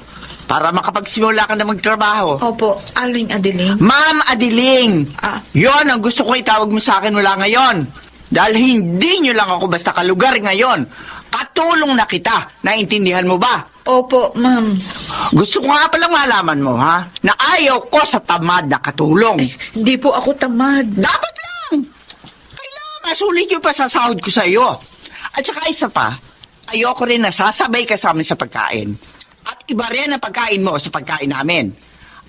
para makapagsimula ka na magtrabaho. Opo, Aling Adeling. Ma'am Adiling! Ah. Yon ang gusto ko itawag mo sa akin mula ngayon. Dahil hindi nyo lang ako basta kalugar ngayon. Katulong na kita. Naintindihan mo ba? Opo, ma'am. Gusto ko nga palang malaman mo, ha? Na ayaw ko sa tamad na katulong. Hindi po ako tamad. Dapat lang! Kailangan masulit yung pasasahod ko sa iyo. At saka isa pa, ayoko rin na sasabay ka sa amin sa pagkain. At iba rin ang pagkain mo sa pagkain namin.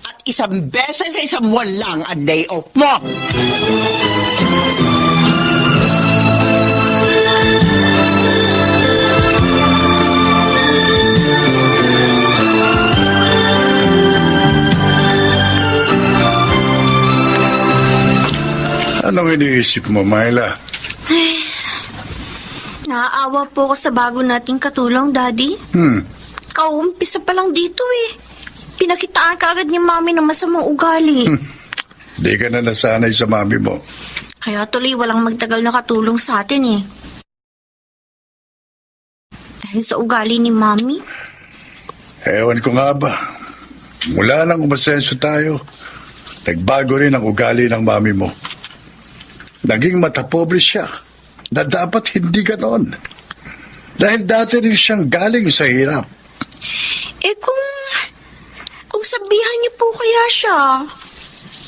At isang beses sa isang buwan lang ang day off mo. Anong iniisip mo, Myla? Naaawa po ako sa bago nating katulong, Daddy. Kaumpisa pa lang dito eh. Pinakitaan ka agad ni Mami ng masamang ugali. Di ka na nasanay sa mami mo. Kaya tuloy walang magtagal na katulong sa atin eh. Dahil sa ugali ni Mami. Ewan ko nga ba. Mula nang umasenso tayo, nagbago rin ang ugali ng mami mo. Naging matapobre siya na dapat hindi ganon. Dahil dati rin siyang galing sa hirap. Eh kung sabihan niyo po kaya siya.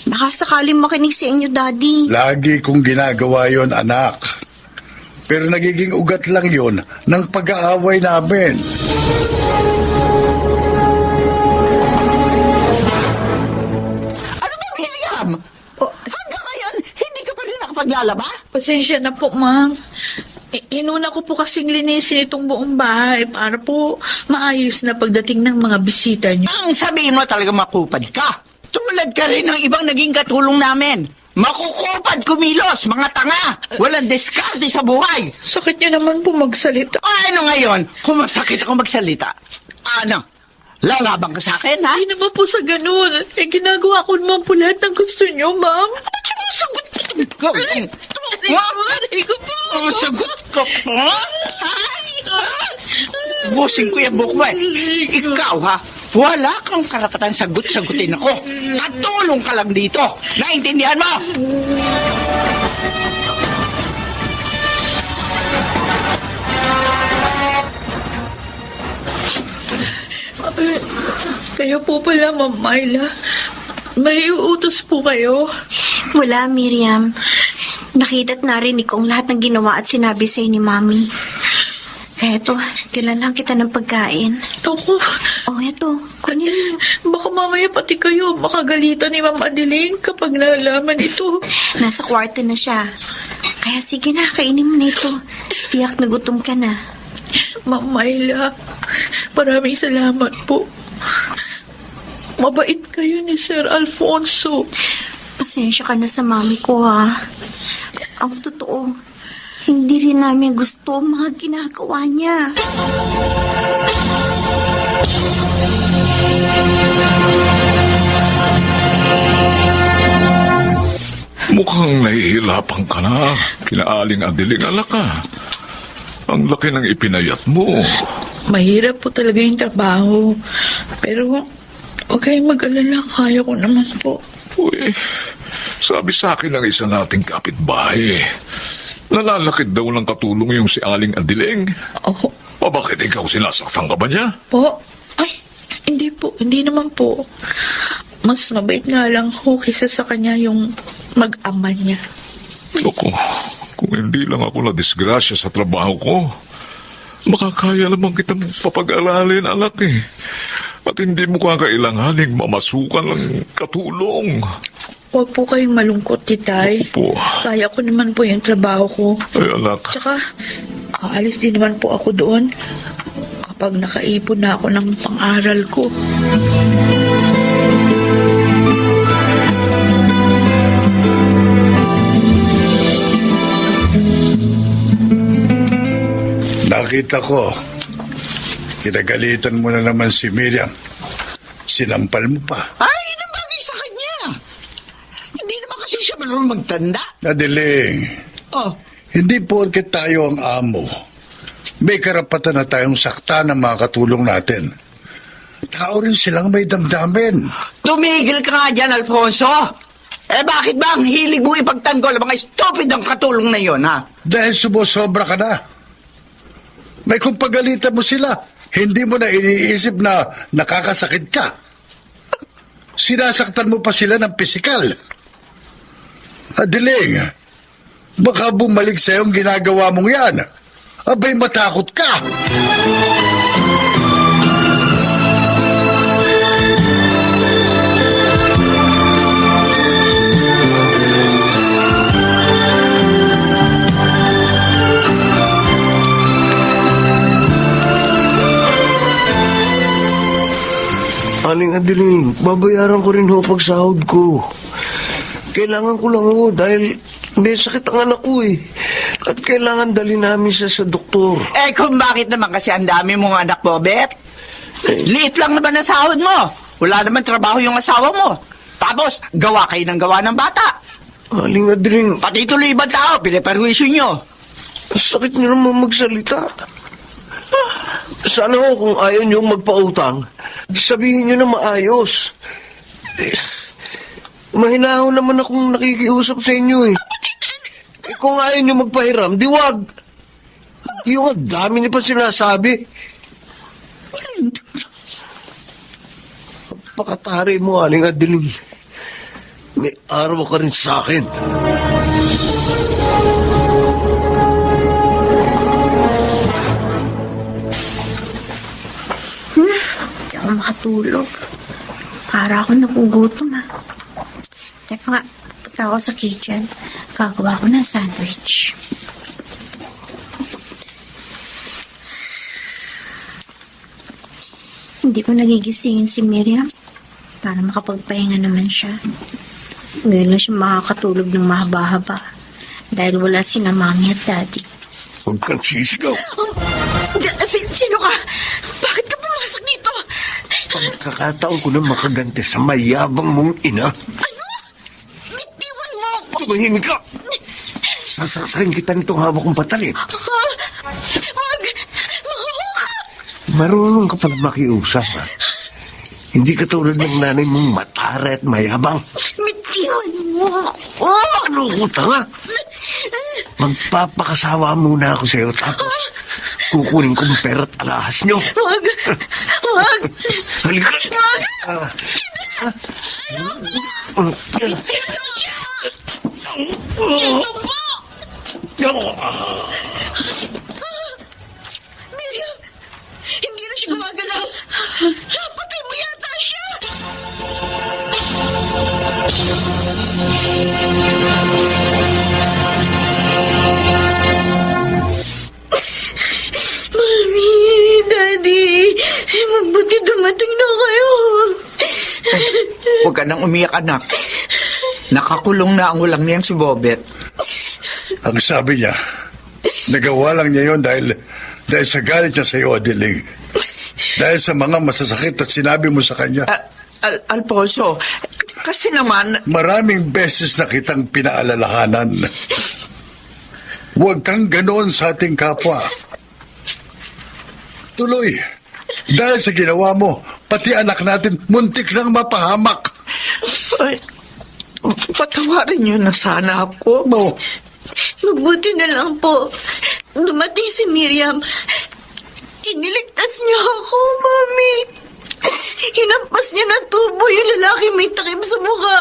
Baka sakaling makinig sa inyo, Daddy. Lagi kong ginagawa yon, anak. Pero nagiging ugat lang yon ng pag-aaway namin. Ano ba, Miriam? Hanggang ngayon, hindi ka pa rin nakapaglalaba? Pasensya na po, ma'am. Inuna ko po kasing linisin itong buong bahay para po maayos na pagdating ng mga bisita niyo. Ang sabihin mo talaga makupad ka. Tulad ka rin ng ibang naging katulong namin. Makukupad kumilos, mga tanga. Walang diskarte sa buhay. Sakit niyo naman po magsalita. Ano ngayon? Kung masakit ako magsalita. Ano? Lalabang ka sa akin, ha? Hindi naman po sa ganun. Ginagawa ko naman po lahat ng gusto niyo, ma'am. Ba't sumasagot ka? Aray ko po. Sumasagot ka pa? Busing ko yung buhok mo eh. Ikaw, ha? Wala kang karapatan sagot-sagutin ako. Katulong ka lang dito. Naintindihan mo? Kayo po pala, Ma'am Myla. May uutos po kayo. Wala, Miriam. Nakita't narinig ko ang lahat ng ginawa at sinabi sa'yo ni Mami. Kaya to, kailangan kita ng pagkain. Ako, Oh, eto, kunin mo. baka mamaya pati kayo makagalitan ni Ma'am Adeline kapag nalaman ito. Nasa kwarto na siya. Kaya sige na, kainin mo na ito. Tiyak na gutom ka na. Ma'am Myla, maraming salamat po. Mabait kayo ni Sir Alfonso. Pasensya ka na sa mami ko, ha. Ang totoo, hindi rin namin gusto ang mga ginagawa niya. Mukhang nahihirapan ka na. Kinaaling Adeling alak ka. Ang laki ng ipinayat mo. Mahirap po talaga yung trabaho. Pero, huwag kayong mag-alala. Kaya ko naman po. Uy, sabi sa akin ng isa nating kapitbahay, nalalakit daw ng katulong yung si Aling Adeling. Oh, O bakit ikaw sinasaktan ka ba niya? po. Ay, hindi po. Hindi naman po. Mas mabait nga lang ho kaysa sa kanya yung mag-ama niya. Loko, kung hindi lang ako na-disgrasya sa trabaho ko, makakaya naman kita papag-aralin, anak eh. At hindi mo kakailanganing mamasukan ng katulong. Huwag po kayong malungkot, titay. Opo. Kaya ko naman po yung trabaho ko. Ay, anak. Tsaka, aalis din naman po ako doon kapag nakaipon na ako ng pang-aral ko. Nakita ko, kinagalitan mo na naman si Miriam. Sinampal mo pa. Ay, nang bagay sa kanya. Hindi naman kasi Kasi siya marunong magtanda. Nadiling, Oh, hindi porket tayo ang amo, may karapatan na tayong sakta ng mga katulong natin. Tao rin silang may damdamin. tumigil ka nga dyan, Alfonso. Bakit ba ang hilig mo ipagtanggol ang mga stupid ang katulong na yon, ha? Dahil sumusobra ka na. May kung pagalitan mo sila, hindi mo na iniisip na nakakasakit ka. Sinasaktan mo pa sila ng pisikal. Adiling, baka bumalik sa'yo ang ginagawa mong yan. Abay, matakot ka. Aling Adiling, babayaran ko rin ho pag sahod ko. Kailangan ko lang ho dahil may sakit ang anak ko eh. At kailangan dali namin siya sa doktor. Kung bakit naman kasi ang dami mong anak, Bobet? Liit lang naman ang sahod mo. Wala naman trabaho yung asawa mo. Tapos, gawa kayo ng gawa ng bata. Aling Adiling, Pati tuloy ibang tao, pinaperwisyo nyo. sakit niyo naman magsalita. Sana ho kung ayaw niyong magpautang, sabihin niyo na maayos. Mahinaho naman akong nakikiusap sa inyo eh. Kung ayaw niyo magpahiram, di wag. Yung ang dami niyo pa sinasabi. Pakatari mo, Aling Adiling. May araw ka rin sa akin. Hindi ako makatulog. Para ako nagugutom ha. Teka nga, punta ako sa kitchen. Gagawa ko ng sandwich. Hindi ko nagigisingin si Miriam para makapagpahinga naman siya. Ngayon lang siya makakatulog ng mahaba-haba dahil wala sina Mami at Daddy. Huwag kang sisigaw. Sino ka? Bakit ka pumasok dito? Pagkakataon ko na makaganti sa mayabang mong ina. Ano? Bitiwan mo ako! Tumahimik ka! Sasakin kita nitong hawak kong patalim. Wag! Marunong ka pala makiusap, ha? Hindi ka tulad ng nanay mong matara at mayabang. Bitiwan mo ako! Ano ko tanga? Magpapakasawa muna ako sa'yo tapos kukunin kong pera at alahas nyo. Wag! Wag! Halika! Wag! Miriam! Hindi na siya gumagalaw! Patay mo yata siya! Mami, Daddy, mabuti dumating na kayo. Huwag ka nang umiyak, anak. Nakakulong na ang ulang niyang si Bobet. Ang sabi niya, nagawa lang niya yon dahil sa galit niya sa iyo, Adiling. Dahil sa mga masasakit at sinabi mo sa kanya. Alfonso, kasi naman... Maraming beses na kitang pinaalalahanan. Huwag kang ganoon sa ating kapwa. Tuloy, dahil sa ginawa mo, pati anak natin muntik nang mapahamak. Ay, patawarin niyo na sana ako. Mo, Mabuti na lang po. Dumating si Miriam. Iniligtas niya ako, Mami. Hinampas niya ng tubo yung lalaki may takip sa mukha.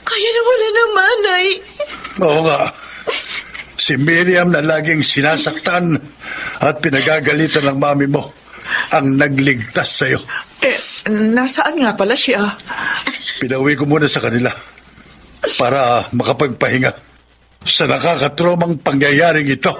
Kaya nawala ng malay. oo nga. Si Miriam na laging sinasaktan at pinagagalitan ng mami mo ang nagligtas sa'yo. Nasaan nga pala siya? Pinauwi ko muna sa kanila para makapagpahinga sa nakakatromang pangyayaring ito.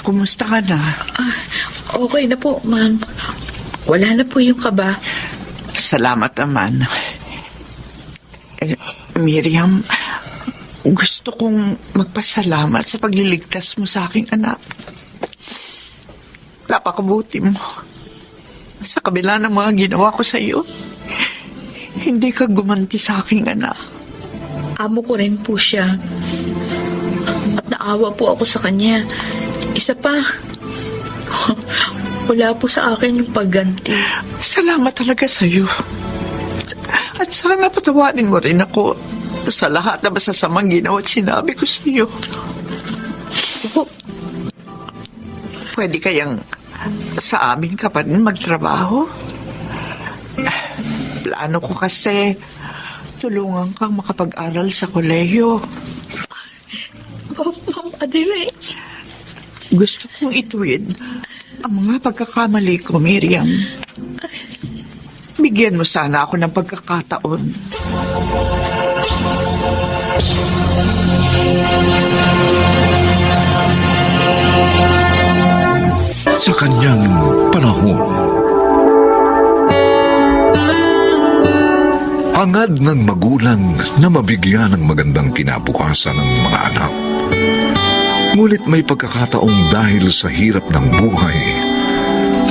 Kumusta ka na? Okay na po, ma'am. Wala na po yung kaba. Salamat naman. Miriam, gusto kong magpasalamat sa pagliligtas mo sa aking anak. Napakabuti mo. Sa kabila ng mga ginawa ko sa iyo, hindi ka gumanti sa aking anak. Amo ko rin po siya. At naawa po ako sa kanya. Isa pa, wala po sa akin yung pagganti. Salamat talaga sa iyo. At sana patawarin mo rin ako sa lahat na masasamang ginawa at sinabi ko sa iyo. Pwede kayang sa amin ka pa rin magtrabaho? Plano ko kasi tulungan kang makapag-aral sa kolehiyo. Ma'am Adelaide. Gusto kong ituwid ang mga pagkakamali ko, Miriam. Bigyan mo sana ako ng pagkakataon. Sa kanyang panahon, hangad ng magulang na mabigyan ng magandang kinabukasan ng mga anak. Ngunit may pagkakataong dahil sa hirap ng buhay,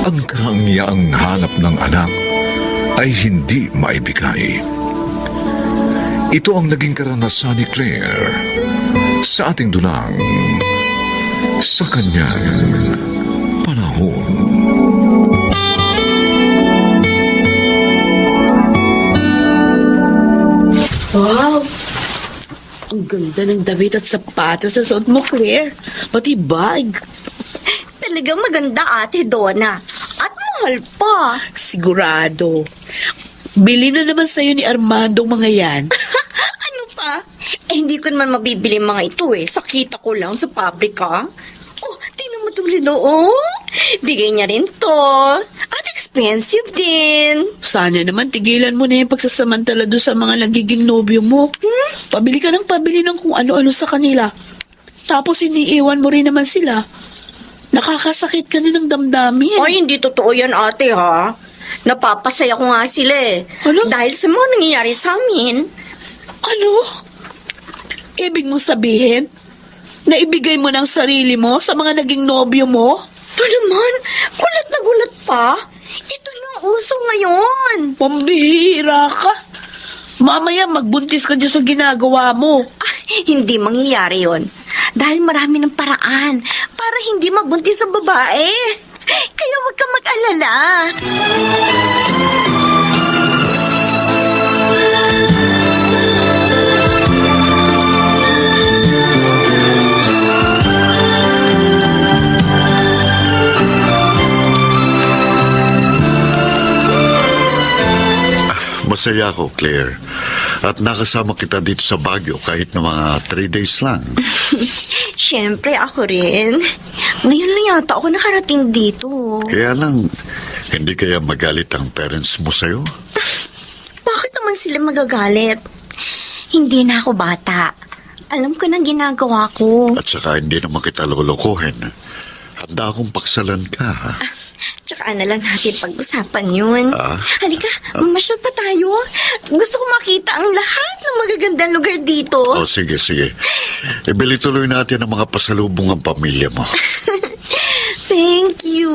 ang karangyang hanap ng anak ay hindi maibigay. Ito ang naging karanasan ni Claire sa ating dulang sa kanyang panahon. Wow! Ang ganda ng damit at sapatos na suot mo, Claire. Pati bag. Talagang maganda, Ate Donna. At mahal pa. Sigurado. Bili na naman sa'yo ni Armando mga yan. Ano pa? Hindi ko naman mabibili mga ito sa kita ko lang sa pabrika. Oh, tingnan mo itong relo, Bigay niya rin to. At expensive din. Sana naman tigilan mo na yung pagsasamantala doon sa mga nagiging nobyo mo. Pabili ka ng pabili ng kung ano-ano sa kanila. Tapos iniiwan mo rin naman sila. Nakakasakit ka na ng damdamin. Ay, hindi totoo yan, ate, ha? Napapasaya ko nga sila Ano? Dahil sa mga nangyayari sa amin. Ano? Ibig mong sabihin, naibigay mo ng sarili mo sa mga naging nobyo mo? Ito naman, gulat na gulat pa. Ito yung uso ngayon. Pambihira ka. Mamaya magbuntis ka dyan sa ginagawa mo. Hindi mangyayari yon. Dahil marami ng paraan para hindi mabuntis ang babae. Kaya huwag kang mag-alala. Masaya ako, Claire. At nakasama kita dito sa Baguio kahit na mga 3 days lang. Siyempre, ako rin. Ngayon lang yata ako nakarating dito. Kaya lang, hindi kaya magalit ang parents mo sa'yo? Bakit naman sila magagalit? Hindi na ako bata. Alam ko na ginagawa ko. At saka hindi naman kita lulukuhin. Handa akong paksalan ka. Tsaka na lang natin pag-usapan yun. Ah? Halika, mamasyal pa tayo. Gusto ko makita ang lahat ng magagandang lugar dito. O sige, sige. Ibili tuloy natin ang mga pasalubong ang pamilya mo. Thank you.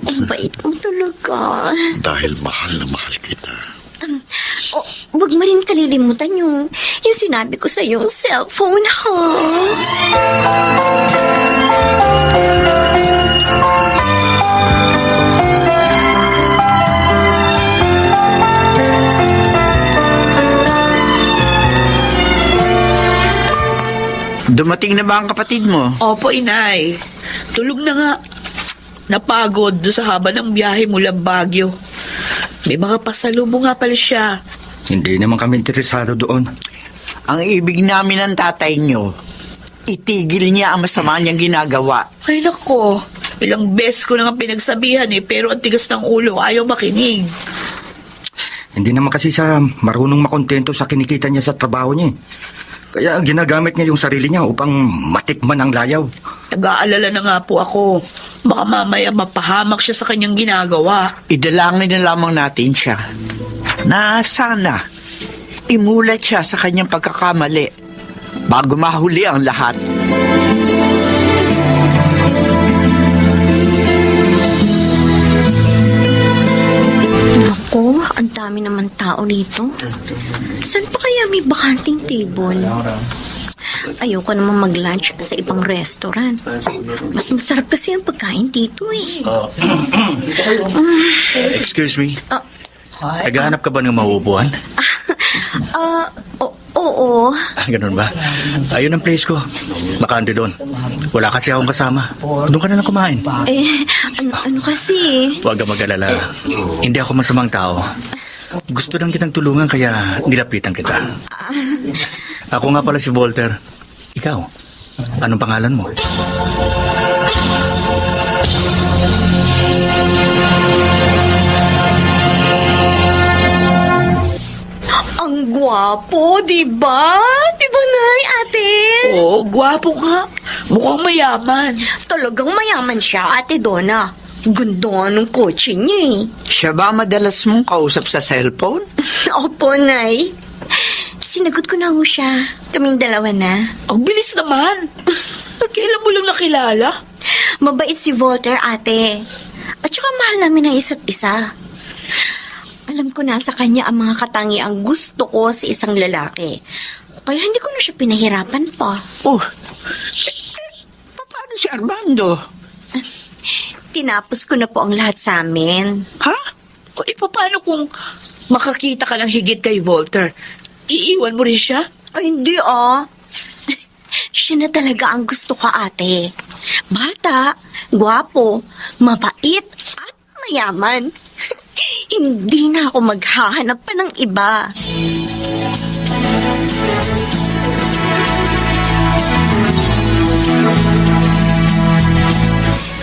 Ang bait mo talaga. Dahil mahal na mahal kita. Huwag mo rin kalilimutan yung sinabi ko sa yung cellphone, ha? Dumating na ba ang kapatid mo? Opo, inay. Tulog na nga. Napagod doon sa haba ng biyahe mula Baguio. May mga pasalubong nga pala siya. Hindi naman kami interesado doon. Ang ibig namin ng tatay nyo, itigil niya ang masama niyang ginagawa. Ay nako, ilang beses ko na nga pinagsabihan pero ang tigas ng ulo, ayaw makinig. Hindi naman kasi siya marunong makontento sa kinikita niya sa trabaho niya. Kaya ginagamit niya yung sarili niya upang matikman ang layaw. Nag-aalala na nga po ako. Baka mamaya mapahamak siya sa kanyang ginagawa. Idalangin na lamang natin siya na sana imulat siya sa kanyang pagkakamali bago mahuli ang lahat. Naku, ang dami naman tao dito. Saan pa kaya may bakanting table? Ayoko naman mag-lunch sa ibang restaurant. Mas masarap kasi ang pagkain dito eh. Excuse me. Naghahanap ka ba ng mauupuan? Oo. Ganun ba? Ayun ang place ko. Makante doon. Wala kasi akong kasama. Doon ka na lang kumain. Ano kasi? Huwag ka mag-alala. Hindi ako masamang tao. Gusto lang kitang tulungan kaya nilapitan kita. Ako nga pala si Walter. Ikaw, anong pangalan mo? Ang gwapo, di ba? Di ba, Nay, ate? Oo, gwapo nga. Mukhang mayaman. Talagang mayaman siya, ate Donna. Ganda ng kotse niya eh. Siya ba madalas mong kausap sa cellphone? Opo, Nay. Sinagot ko na ho siya. Kaming dalawa na. Ang bilis naman. Kailan mo lang nakilala? Mabait si Walter, ate. At saka mahal namin ang isa't isa. Alam ko na sa kanya ang mga katangiang gusto ko sa isang lalaki. Kaya hindi ko na siya pinahirapan pa. Oh, paano si Armando? Tinapos ko na po ang lahat sa amin. Ha? O paano kung makakita ka ng higit kay Walter? Iiwan mo rin siya? Ay, hindi ah. Siya na talaga ang gusto ko, ate. Bata, gwapo, mabait, at mayaman. Hindi na ako maghahanap pa ng iba.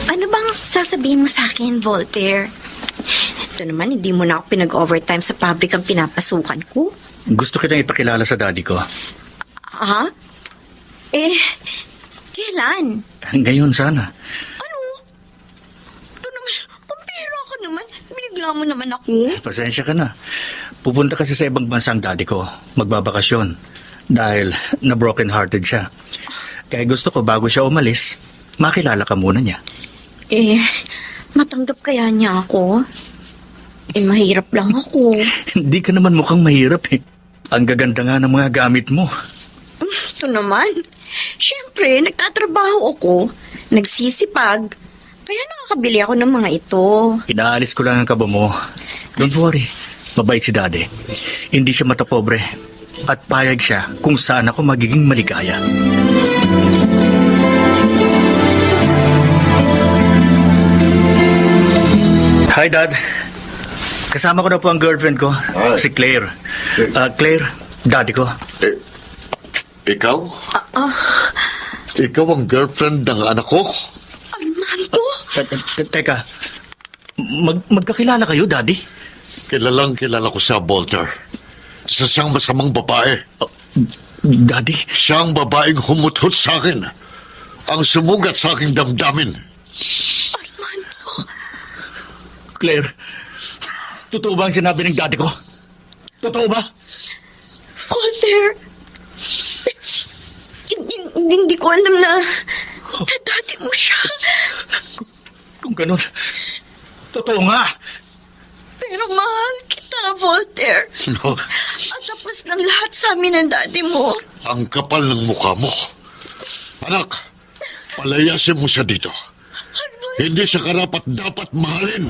Ano bang sasabihin mo sa akin, Voltaire? Ito naman, hindi mo na ako pinag-overtime sa public ang pinapasukan ko. Gusto kitang ipakilala sa daddy ko. Ha? Kailan? Ngayon sana. Ano? Ito naman, pampira ka naman. Binigla mo naman ako. Pasensya ka na. Pupunta kasi sa ibang bansa ang daddy ko. Magbabakasyon. Dahil na broken hearted siya. Kaya gusto ko bago siya umalis, makilala ka muna niya. Matanggap kaya niya ako? Mahirap lang ako. Hindi ka naman mukhang mahirap eh. Ang gaganda nga ng mga gamit mo. Ito naman. Siyempre, nagtatrabaho ako. Nagsisipag. Kaya nakakabili ako ng mga ito. Inaalis ko lang ang kaba mo. Don't worry. Mabait si daddy. Hindi siya matapobre. At payag siya kung saan ako magiging maligaya. Hi, Dad. Kasama ko na po ang girlfriend ko, si Claire. Claire, daddy ko. Ikaw? Ikaw ang girlfriend ng anak ko? Armando? Teka, magkakilala kayo, daddy? Kilalang kilala ko sa Walter. Isa siyang masamang babae. Daddy? Siyang babaeng humuthot sa akin. Ang sumugat sa aking damdamin. Claire, totoo ba ang sinabi ng daddy ko? Totoo ba? Walter, hindi ko alam na dati mo siya. Kung ganun, totoo nga. Pero mahal kita, Walter. No, At tapos ng lahat sa amin ng daddy mo. ang kapal ng mukha mo. Anak, palayasin mo siya dito. Hindi siya karapat dapat mahalin.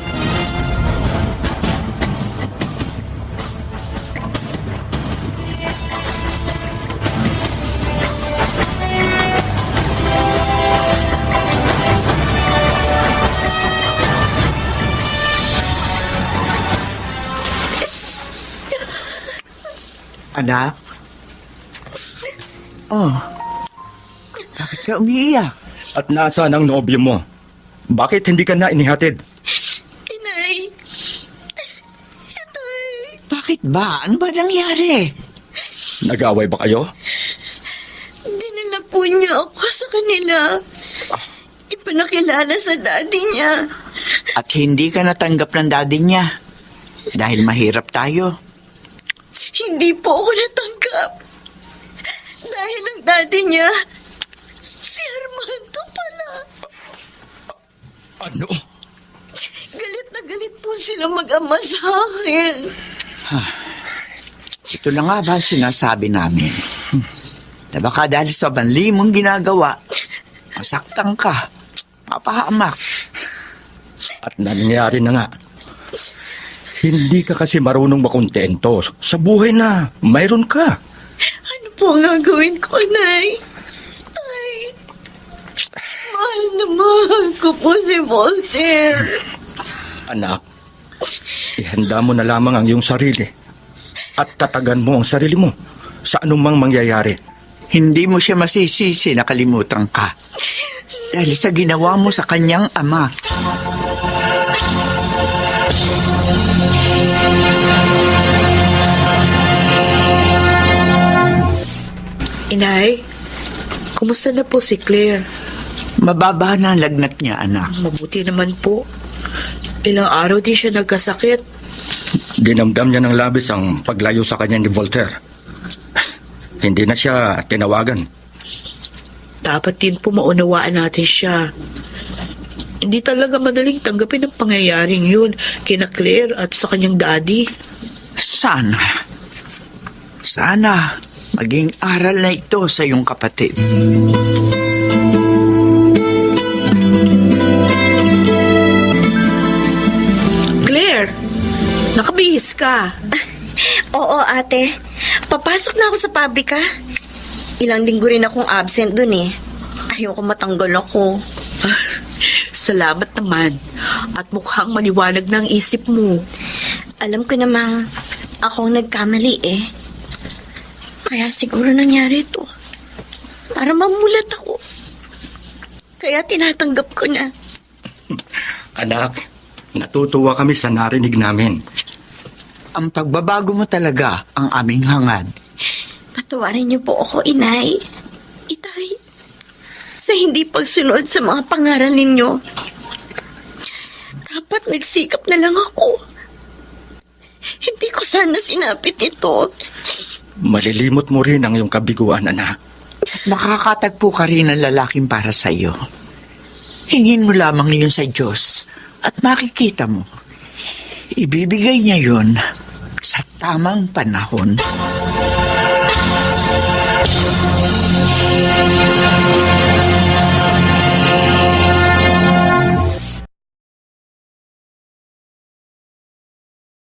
Anak? Oh, bakit ka umiiyak? At nasaan ang nobyo mo? Bakit hindi ka na inihatid? Inay. Bakit ba? Ano ba nangyari? Nag-away ba kayo? Dinala po niya ako sa kanila. ipanakilala sa daddy niya. At hindi ka natanggap ng daddy niya. Dahil mahirap tayo. Hindi po ako natanggap. Dahil ang daddy niya, si Armando pala. Ano? Galit na galit po sila mag-ama sa akin. Ito na nga ba sinasabi namin? Na baka dahil sa banli mong ginagawa, masaktan ka, mapahamak. At nangyari na nga. Hindi ka kasi marunong makontento sa buhay na mayroon ka. Ano po ang gagawin ko, Nay? Ay, mahal na mahal ko po si Voltaire. Anak, ihanda mo na lamang ang iyong sarili at tatagan mo ang sarili mo sa anumang mangyayari. Hindi mo siya masisisi na kalimutan ka. Dahil sa ginawa mo sa kanyang ama. Inay, kumusta na po si Claire? Mababa na ang lagnat niya, anak. Mabuti naman po. Ilang araw din siya nagkasakit. Dinamdam niya ng labis ang paglayo sa kanya ni Voltaire. Hindi na siya tinawagan. Dapat din po maunawaan natin siya. Hindi talaga madaling tanggapin ang pangyayaring yun kina Claire at sa kanyang daddy. Sana maging aral na ito sa iyong kapatid. Claire, nakabihis ka. Oo, ate. Papasok na ako sa pabrika. Ilang linggo rin akong absent dun eh. Ayoko matanggal ako. Salamat naman. At mukhang maliwanag na ang isip mo. Alam ko namang akong nagkamali eh. Kaya siguro nangyari ito. Para mamulat ako. Kaya tinatanggap ko na. Anak, natutuwa kami sa narinig namin. Ang pagbabago mo talaga ang aming hangad. Patawarin niyo po ako, Inay. Itay. Sa hindi pagsunod sa mga pangaral ninyo. Dapat nagsikap na lang ako. Hindi ko sana sinapit ito. Malilimot mo rin ang iyong kabiguan, anak. Makakatagpo ka rin ng lalaking para sa iyo. Hingin mo lamang yun sa Diyos at makikita mo. Ibibigay niya yun sa tamang panahon.